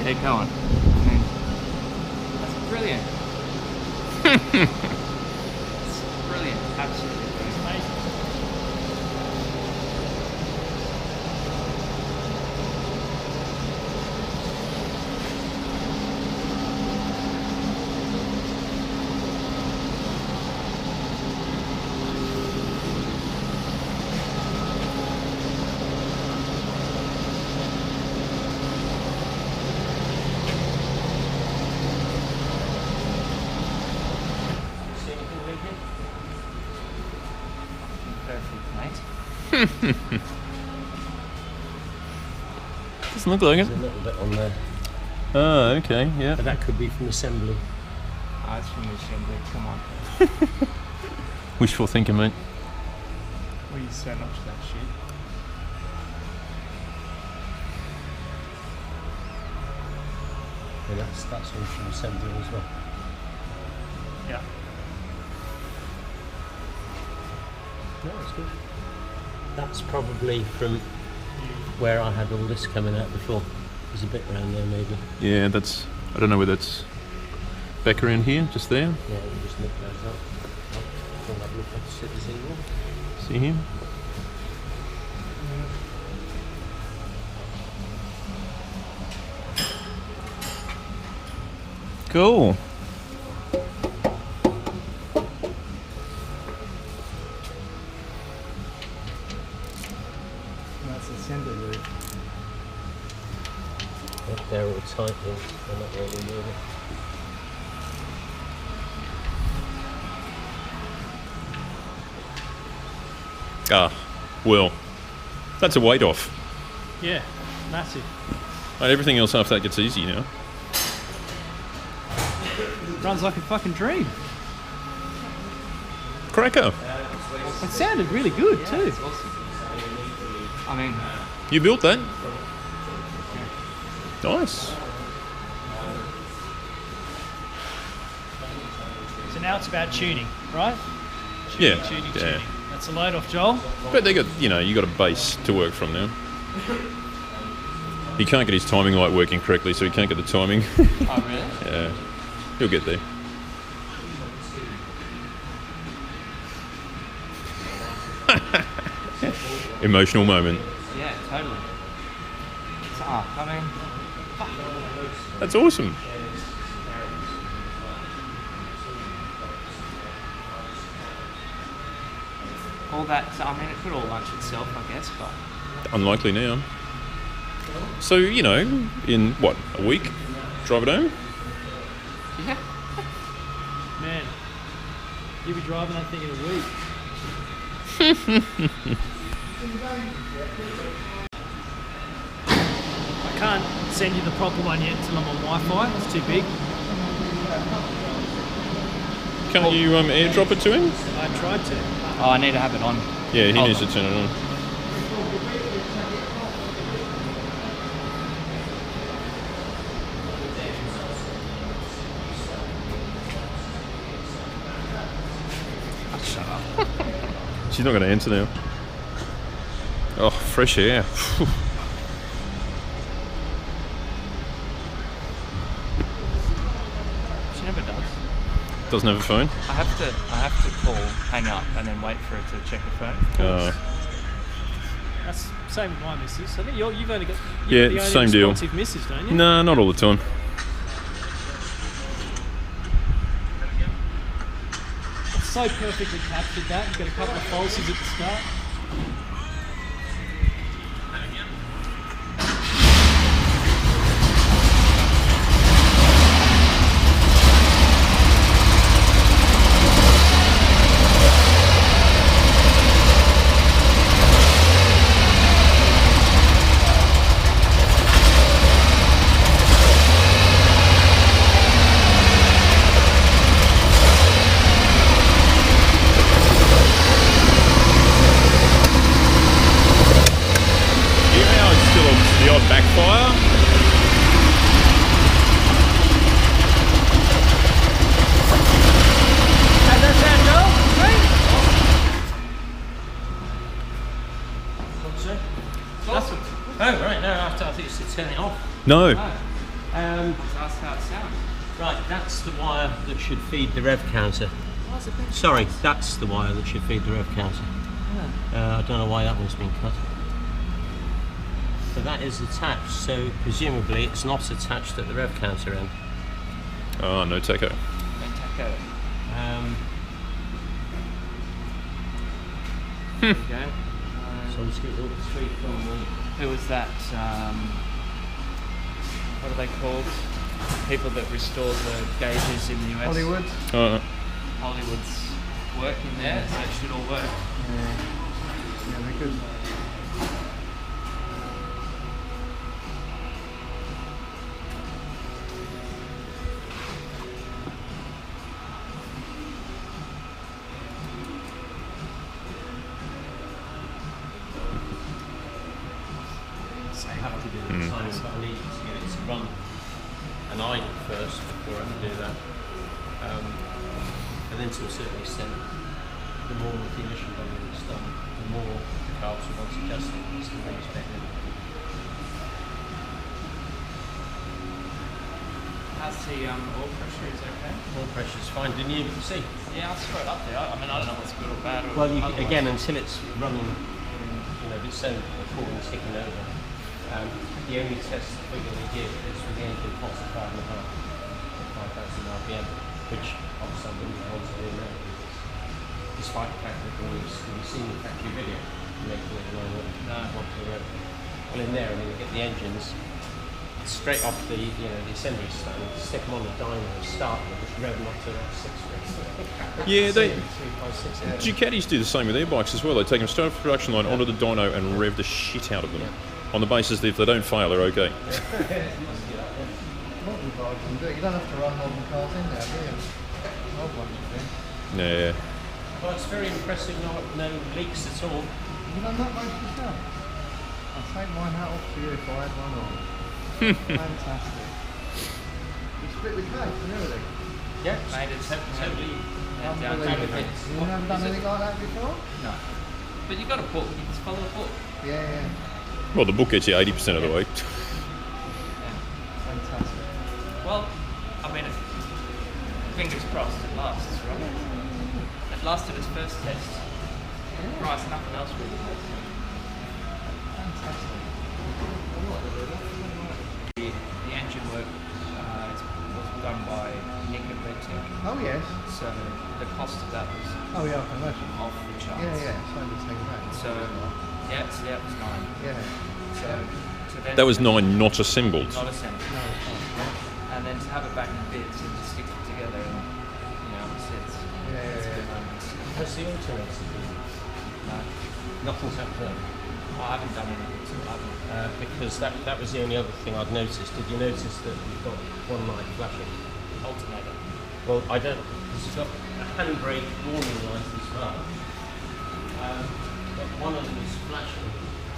S5: Yeah, go on. I mean, that's brilliant. It's brilliant. Absolutely brilliant.
S3: See anything leaking?
S1: Doesn't look like it.
S3: There's a little bit on there,
S1: Oh, okay, yeah.
S3: but that could be from assembly.
S5: Oh, it's from the assembly. Come on.
S1: Wishful thinking, mate.
S5: We use so much of that shit.
S3: And that's all from assembly as well.
S5: Yeah.
S3: No, it's good. That's probably from where I had all this coming out before. There's a bit around there maybe.
S1: Yeah, that's. I don't know whether that's back around here, just there.
S3: Yeah, we'll just nip those up. I'll have a look at the scissors anymore.
S1: See him? Cool.
S2: That's the assembly route.
S3: If they're all tight here, they're not really moving.
S1: Ah, well, that's a weight off.
S2: Yeah, massive.
S1: Right, everything else after that gets easy now.
S2: Runs like a fucking dream.
S1: Cracker.
S2: It sounded really good too.
S5: I mean,
S1: You built that? Nice.
S2: So now it's about tuning, right?
S1: Yeah.
S2: Tuning.
S1: Yeah.
S2: That's a load off, Joel.
S1: But they got, you got a base to work from now. He can't get his timing light working correctly, so he can't get the timing.
S5: oh really?
S1: Yeah. He'll get there. Emotional moment.
S5: Yeah, totally. So, I mean,
S1: That's awesome.
S5: all that. I mean, it could all lunch itself, I guess, but
S1: Unlikely now. So, in what, a week? Drive it home?
S5: yeah.
S2: Man, you'll be driving that thing in a week. I can't send you the proper one yet until I'm on Wi-Fi. It's too big.
S1: Can't you airdrop it to him?
S2: I tried to.
S5: Oh, I need to have it on.
S1: Yeah, he
S5: Hold
S1: needs
S5: on.
S1: to turn it on.
S5: Shut up.
S1: She's not going to answer now. Oh, fresh air.
S5: She never does.
S1: Doesn't have a phone?
S5: I have to call, hang up, and then wait for it to check the phone.
S1: Oh.
S2: That's the same with my missus. I think you've only got
S1: Yeah,
S2: the only
S1: same deal.
S2: responsive missus, don't you?
S1: Nah, not all the time.
S2: It's so perfectly captured that. You've got a couple of falsies at the start.
S1: The odd backfire.
S2: How'd that sound, Joel? Great.
S3: Oh, right, no, I thought you said turn it off.
S1: No.
S5: That's how it sounds.
S3: Right, that's the wire that should feed the rev counter. Sorry, that's the wire that should feed the rev counter. I don't know why that one's been cut. But that is attached, so presumably it's not attached at the rev counter end.
S1: Oh, no taco.
S5: Don't taco. There you go.
S3: So let's get all the three from the...
S5: Who was that? What are they called? People that restore the gauges in the US.
S2: Hollywood.
S1: Oh,
S5: Hollywood's working there, so it should all work.
S7: man. They're good.
S3: So I have to do the timing, but I need to get it to run an idle first before I can do that. And then to a certain extent, the more the initial running is done, the more the carbs are once adjusted, it's the more expected.
S4: How's the oil pressure? Is it okay?
S3: Oil pressure's fine, didn't you see?
S4: Yeah, I'll throw it up there. I mean, I don't know what's good or bad. Or
S3: Well, you,
S4: otherwise.
S3: again, until it's running, you know, if it's so full and ticking over, the only test figure they give is for the engine pulse of 5.5 at 5,000 RPM, which obviously I wouldn't want to do now, despite the fact that when you've seen the factory video, you make it want to well, in there, I mean, you get the engines straight off the, you know, the assembly stand, stick them on the dyno, start them, just rev them up to about 6 rates.
S1: Yeah, they
S3: 3, 5, 6, yeah.
S1: Ducatis do the same with their bikes as well. They take them straight off the production line onto the dyno and rev the shit out of them, on the basis that if they don't fail, they're okay.
S7: Modern cars can do it. You don't have to run modern cars in there, do you? Old ones you do.
S1: Yeah.
S3: Well, it's very impressive, no leaks at all.
S7: You done that most yourself? I'll take my hat off to you if I had one on. Fantastic. You split the case and everything.
S3: Yeah,
S4: Made it
S3: totally.
S7: Unbelievable. You haven't done anything like that before?
S4: No. But you got a book. You just follow the book.
S7: Yeah.
S1: Well, the book gets you 80% of the way.
S7: Fantastic.
S4: Well, I mean, fingers crossed it lasts, right? It lasted its first test. Right, nothing else really.
S7: Fantastic.
S4: The engine work was done by Nick and RedTech.
S7: Oh yes.
S4: So the cost of that was
S7: Oh yeah, I can imagine.
S4: off the charts.
S7: Yeah. So the same back.
S4: So that was 9.
S7: Yeah.
S4: So then
S1: That was 9 not assembled.
S4: not assembled.
S7: No, it's fine.
S4: And then to have it back in bits and to stick it together and it's
S7: Yeah.
S4: good moments.
S3: Has the alternator been?
S4: No,
S3: Nothing's happened.
S4: I haven't done anything to it.
S3: Because that was the only other thing I'd noticed. Did you notice that you've got one light flashing?
S4: Alternator.
S3: Well, I don't. Because you've got a handbrake warning light as well. But one of them is flashing.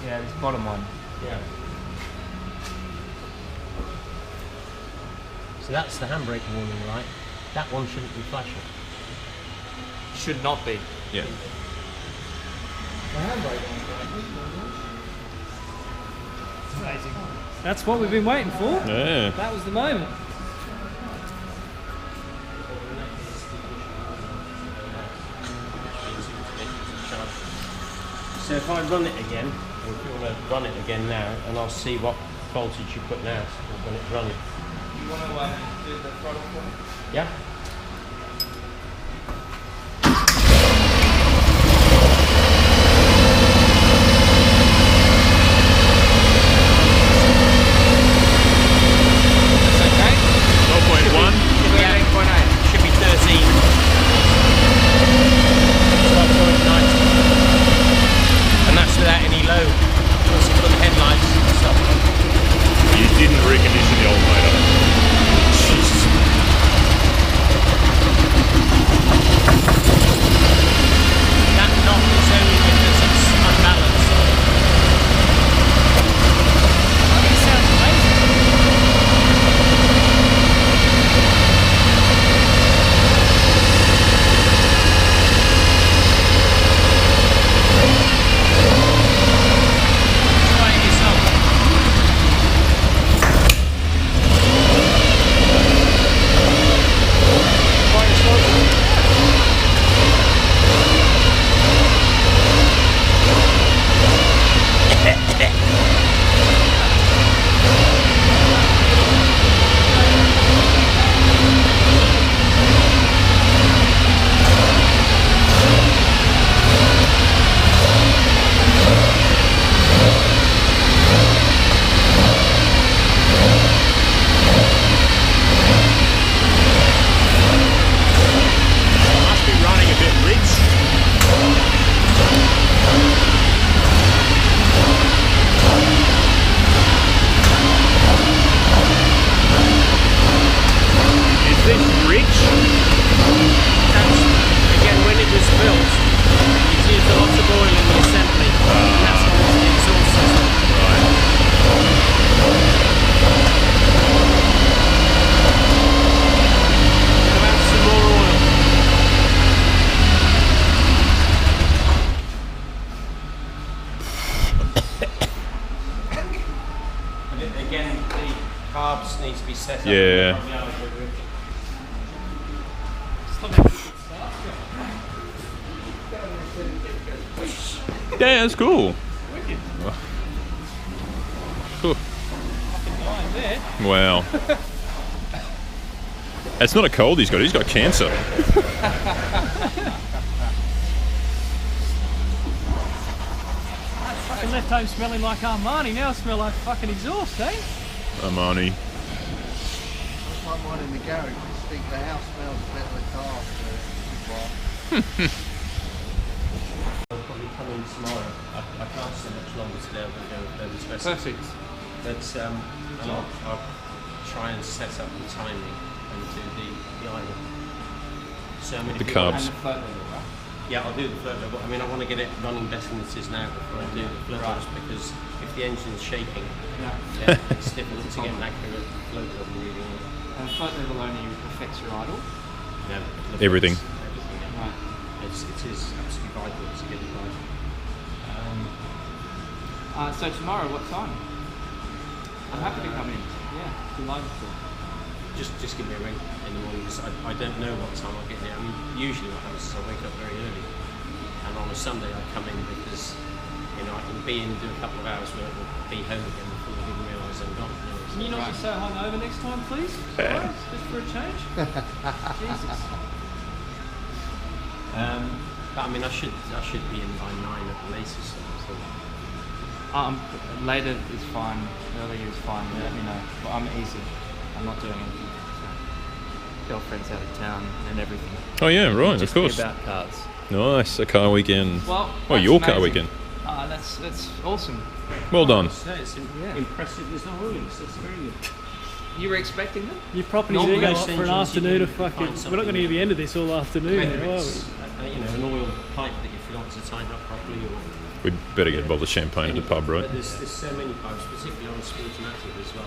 S4: Yeah, this bottom one.
S3: Yeah. So that's the handbrake warning light. That one shouldn't be flashing.
S4: Should not be.
S1: Yeah.
S7: The handbrake one's
S2: Amazing. That's what we've been waiting for.
S1: Yeah.
S2: That was the moment.
S3: So if I run it again, or if you want to run it again now, and I'll see what voltage you put now when it's running.
S4: You want to do the throttle for me?
S3: Yeah?
S4: That's okay.
S1: 12.1.
S4: Should be 8.8.
S3: Should be 13. 12.9. And that's without any low. Once you put the headlights and stuff on.
S1: You didn't recondition the old motor. Jesus.
S3: carbs need to be set up.
S1: Yeah. Yeah, that's cool. Cool.
S2: Line there.
S1: Wow. It's not a cold he's got cancer.
S2: Fucking left home smelling like Armani. Now I smell like fucking exhaust, eh?
S1: Armani.
S7: Just like one in the garage. I think the house smells better than the car.
S3: I'll probably come in tomorrow. I can't stay much longer today. I'm going to go with those specials.
S5: Perfect.
S3: But and I'll try and set up the timing and do the island. So I mean,
S1: The
S3: if you
S1: carbs.
S3: want-
S5: And the float level, right?
S3: Yeah, I'll do the float level. I mean, I want to get it running better than it is now before I do the float levels, because if the engine's shaking,
S5: Yeah.
S3: it's difficult to get an accurate float level reading.
S5: And the float level only affects your idle.
S3: No,
S1: Everything.
S3: Everything. Yeah.
S5: Right.
S3: It is absolutely vital to get it right.
S5: So tomorrow, what time? I'm happy to come in. Yeah, delighted to.
S3: Just give me a ring in the morning, because I don't know what time I'll get there. I mean, usually what happens is I wake up very early, and on a Sunday I come in because, you know, I can be in, do a couple of hours work, and be home again before I even realise I'm gone.
S2: Can you not be so hungover next time, please? Guys, just for a change. Jesus.
S3: But I mean, I should be in by 9 at the latest. So.
S5: Later is fine. Earlier is fine. Let me know. Well, I'm easy. I'm not doing anything. So. Girlfriend's out of town and everything.
S1: Oh yeah, right,
S5: Just
S1: of course.
S5: Be about cars.
S1: Nice, a car weekend.
S5: Well,
S1: Oh,
S5: that's
S1: your car
S5: amazing.
S1: weekend.
S5: That's awesome.
S1: Well done.
S3: So it's
S5: Yeah.
S3: impressive. There's no oils. That's very good.
S5: You were expecting them?
S2: Your property's
S3: Normally
S2: going to
S3: most
S2: go up for an
S3: engines you
S2: afternoon
S3: can
S2: of fucking.
S3: find
S2: We're not going to hear the end of this all afternoon,
S3: Whether
S2: are we?
S3: it's you know, an oil pipe that you forgot to tighten up properly, or
S1: We'd better get a bottle of champagne at the pub, right?
S3: But there's so many pipes, particularly on Sportmatic as well.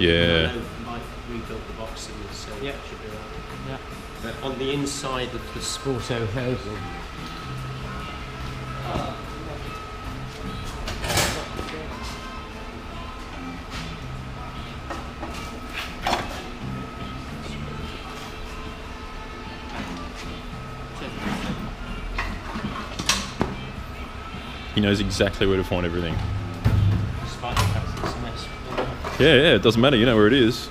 S1: Yeah.
S3: I know Mike rebuilt the boxing, so
S5: Yeah.
S3: it should be right.
S5: Yeah.
S3: But on the inside of the Sporto housing,
S1: He knows exactly where to find everything.
S3: despite the fact that it's a mess,
S1: Yeah, it doesn't matter, you know where it is.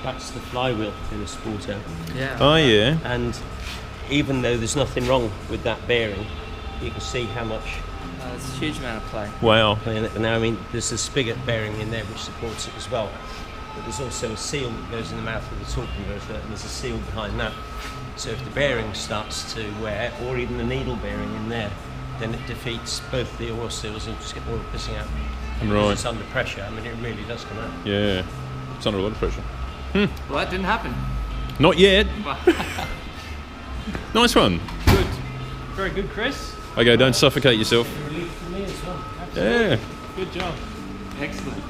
S3: that's the flywheel in a Sporto.
S5: Yeah.
S1: Oh yeah.
S3: And even though there's nothing wrong with that bearing, you can see how much.
S5: There's a huge amount of play.
S1: Wow.
S3: Now, I mean, there's a spigot bearing in there which supports it as well. But there's also a seal that goes in the mouth of the torque converter, and there's a seal behind that. So if the bearing starts to wear, or even the needle bearing in there, then it defeats both the oil seals and just get oil pissing out. And because
S1: Right.
S3: it's under pressure, I mean, it really does come out.
S1: Yeah. It's under a lot of pressure.
S5: Well, that didn't happen.
S1: Not yet. Nice one.
S2: Good. Very good, Chris.
S1: Okay, don't suffocate yourself.
S3: Relief for me as well.
S1: Yeah.
S2: Good job.
S5: Excellent.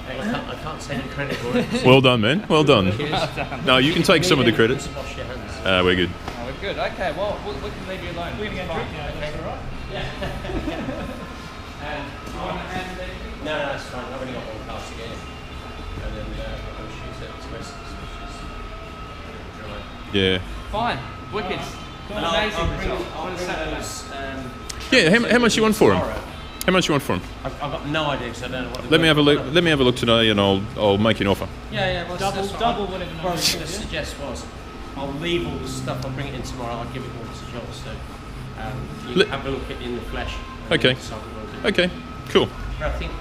S3: I can't take any credit for it.
S1: Well done, man. Well done.
S5: Well done.
S1: No, you can take some of the credit.
S3: Just wash your hands.
S1: We're good.
S5: Oh, we're good. Okay, well, we can leave you alone.
S2: We're going to get a drink now, that's all right.
S3: No, that's fine. I've only got one car to get in. And then I'm going to shoot it to Essex, which is dry.
S1: Yeah.
S5: Fine. Wicked.
S3: And
S5: Amazing
S3: bring-
S5: result.
S3: I'll
S5: What a
S3: bring
S5: Saturday.
S3: those,
S1: Yeah. How much you want for him?
S3: tomorrow.
S1: How much you want for him?
S3: I've got no idea because I don't know what. the
S1: Let me have a look.
S3: work-
S1: Let me have a look today, and I'll make you an offer.
S3: Yeah, well,
S2: Double,
S3: that's what
S2: double,
S3: I-
S2: whatever
S3: What I
S2: number
S3: was
S2: you
S3: going to
S2: said,
S3: suggest was, I'll leave all the stuff. I'll bring it in tomorrow. I'll give it all to Joel. So you
S1: Let-
S3: can have a look at it in the flesh. and
S1: Okay.
S3: decide what we'll do.
S1: Okay. Cool.
S3: But I think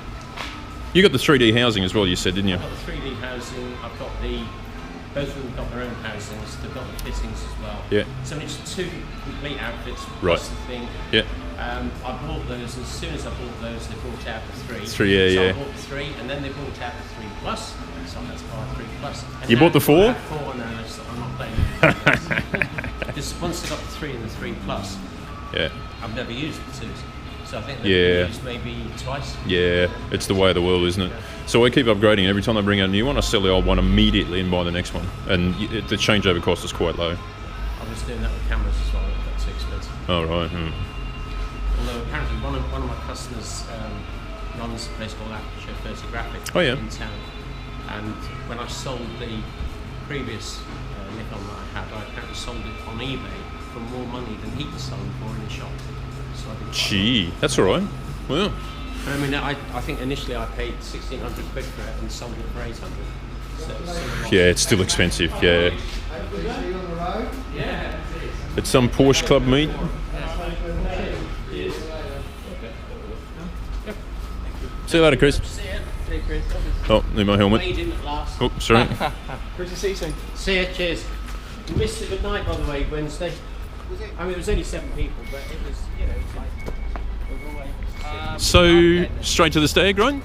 S1: You got the 3D housing as well. You said, didn't you?
S3: I've got the 3D housing. I've got both of them got their own housings. They've got the fittings as well.
S1: Yeah.
S3: So it's 2 complete outfits.
S1: Right.
S3: Plus the thing.
S1: Yeah.
S3: I bought those. As soon as I bought those, they brought out the 3.
S1: Three, yeah,
S3: so
S1: yeah.
S3: I bought the 3, and then they brought out the 3 Plus. So that's part 3 Plus. And
S1: You
S3: now
S1: bought the
S3: they've got
S1: 4?
S3: 4 now. So I'm not playing. Because once I got the 3 and the 3 Plus,
S1: Yeah.
S3: I've never used the 2s. So I think they've
S1: Yeah.
S3: been used maybe twice.
S1: Yeah. It's the way of the world, isn't it? So I keep upgrading. Every time I bring out a new one, I sell the old one immediately and buy the next one. And the changeover cost is quite low.
S3: I was doing that with cameras as well. It got too expensive.
S1: Oh right.
S3: Although apparently one of my customers runs a place called Aperture Photographic
S1: Oh, yeah.
S3: in town, And when I sold the previous Nikon that I had, I apparently sold it on eBay for more money than he was selling for in the shop. So I didn't.
S1: Gee, that's all right. Well,
S3: I mean, I think initially I paid 1,600 quid for it and sold it for 800. So it was still a lot.
S1: yeah, it's still expensive. Yeah. At some Porsche club meet. See you later, Chris.
S3: See ya.
S1: Oh, need my helmet.
S3: Made him at last.
S1: Oh, sorry.
S2: Good to see you soon.
S3: See ya, cheers. You missed a good night, by the way, Wednesday. I mean, it was only 7 people, but it was, you know, it's like...
S1: So, straight to the stag, right?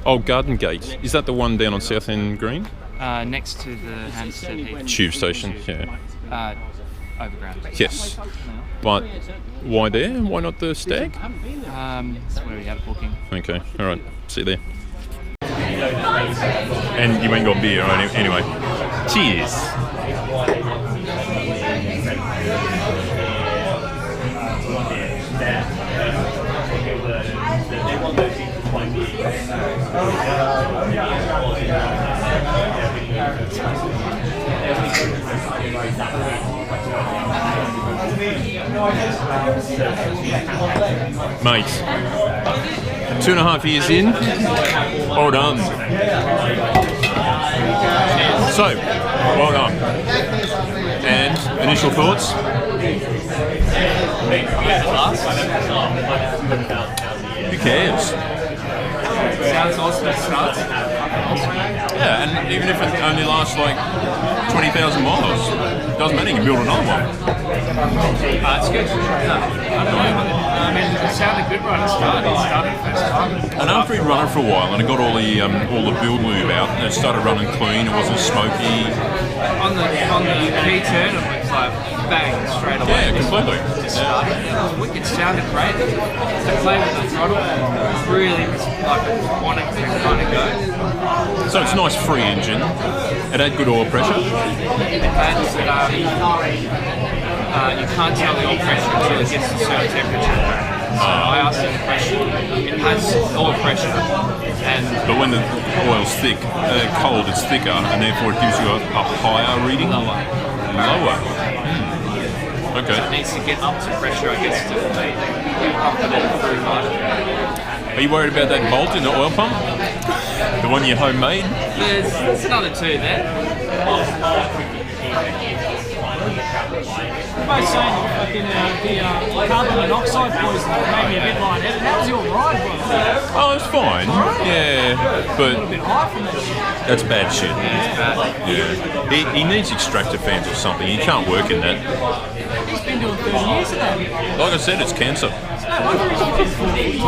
S1: Oh, Garden Gate. Is that the one down on South End Green?
S5: Next to the Hampstead Heath.
S1: Tube station, yeah.
S5: Overground.
S1: Yes. But why there? Why not the stag?
S5: That's where we had a booking.
S1: Okay, all right. See you there. And you ain't got beer, right? Anyway. Cheers. Mate, 2.5 years in, well done. So, well done. And initial thoughts? Who cares?
S5: Sounds awesome. It starts.
S1: Yeah, and even if it only lasts like 20,000 miles, doesn't matter, you can build another one.
S5: It's good. No, I mean, it sounded good right at the start. It started first time.
S1: And after he'd run it for a while, and it got all the build lube out, and it started running clean, it wasn't smoky.
S5: On the key turn, it was like bang straight away.
S1: Yeah, completely.
S5: Just started. It sounded great. The play with the throttle really was like wanting to kind of go.
S1: So it's a nice free engine. It had good oil pressure.
S5: It had you can't tell the oil pressure until it gets to a certain temperature. So I asked him the question. It has oil pressure, and
S1: But when the oil's thick, cold, it's thicker, and therefore it gives you a higher reading. Lower. Okay.
S5: it needs to get up to pressure, I guess, to be confident through life.
S1: Are you worried about that bolt in the oil pump? The one you homemade?
S5: There's another 2 there.
S2: Both saying fucking the carbon monoxide poison made me a bit lightheaded. How was your ride, bro?
S1: Oh, it's fine. Yeah, but
S2: A bit high from that.
S1: that's bad shit. Yeah. He needs extractor fans or something. He can't work in that.
S2: He's been doing 30 years of that.
S1: Like I said, it's cancer.
S2: No wonder he's getting 40.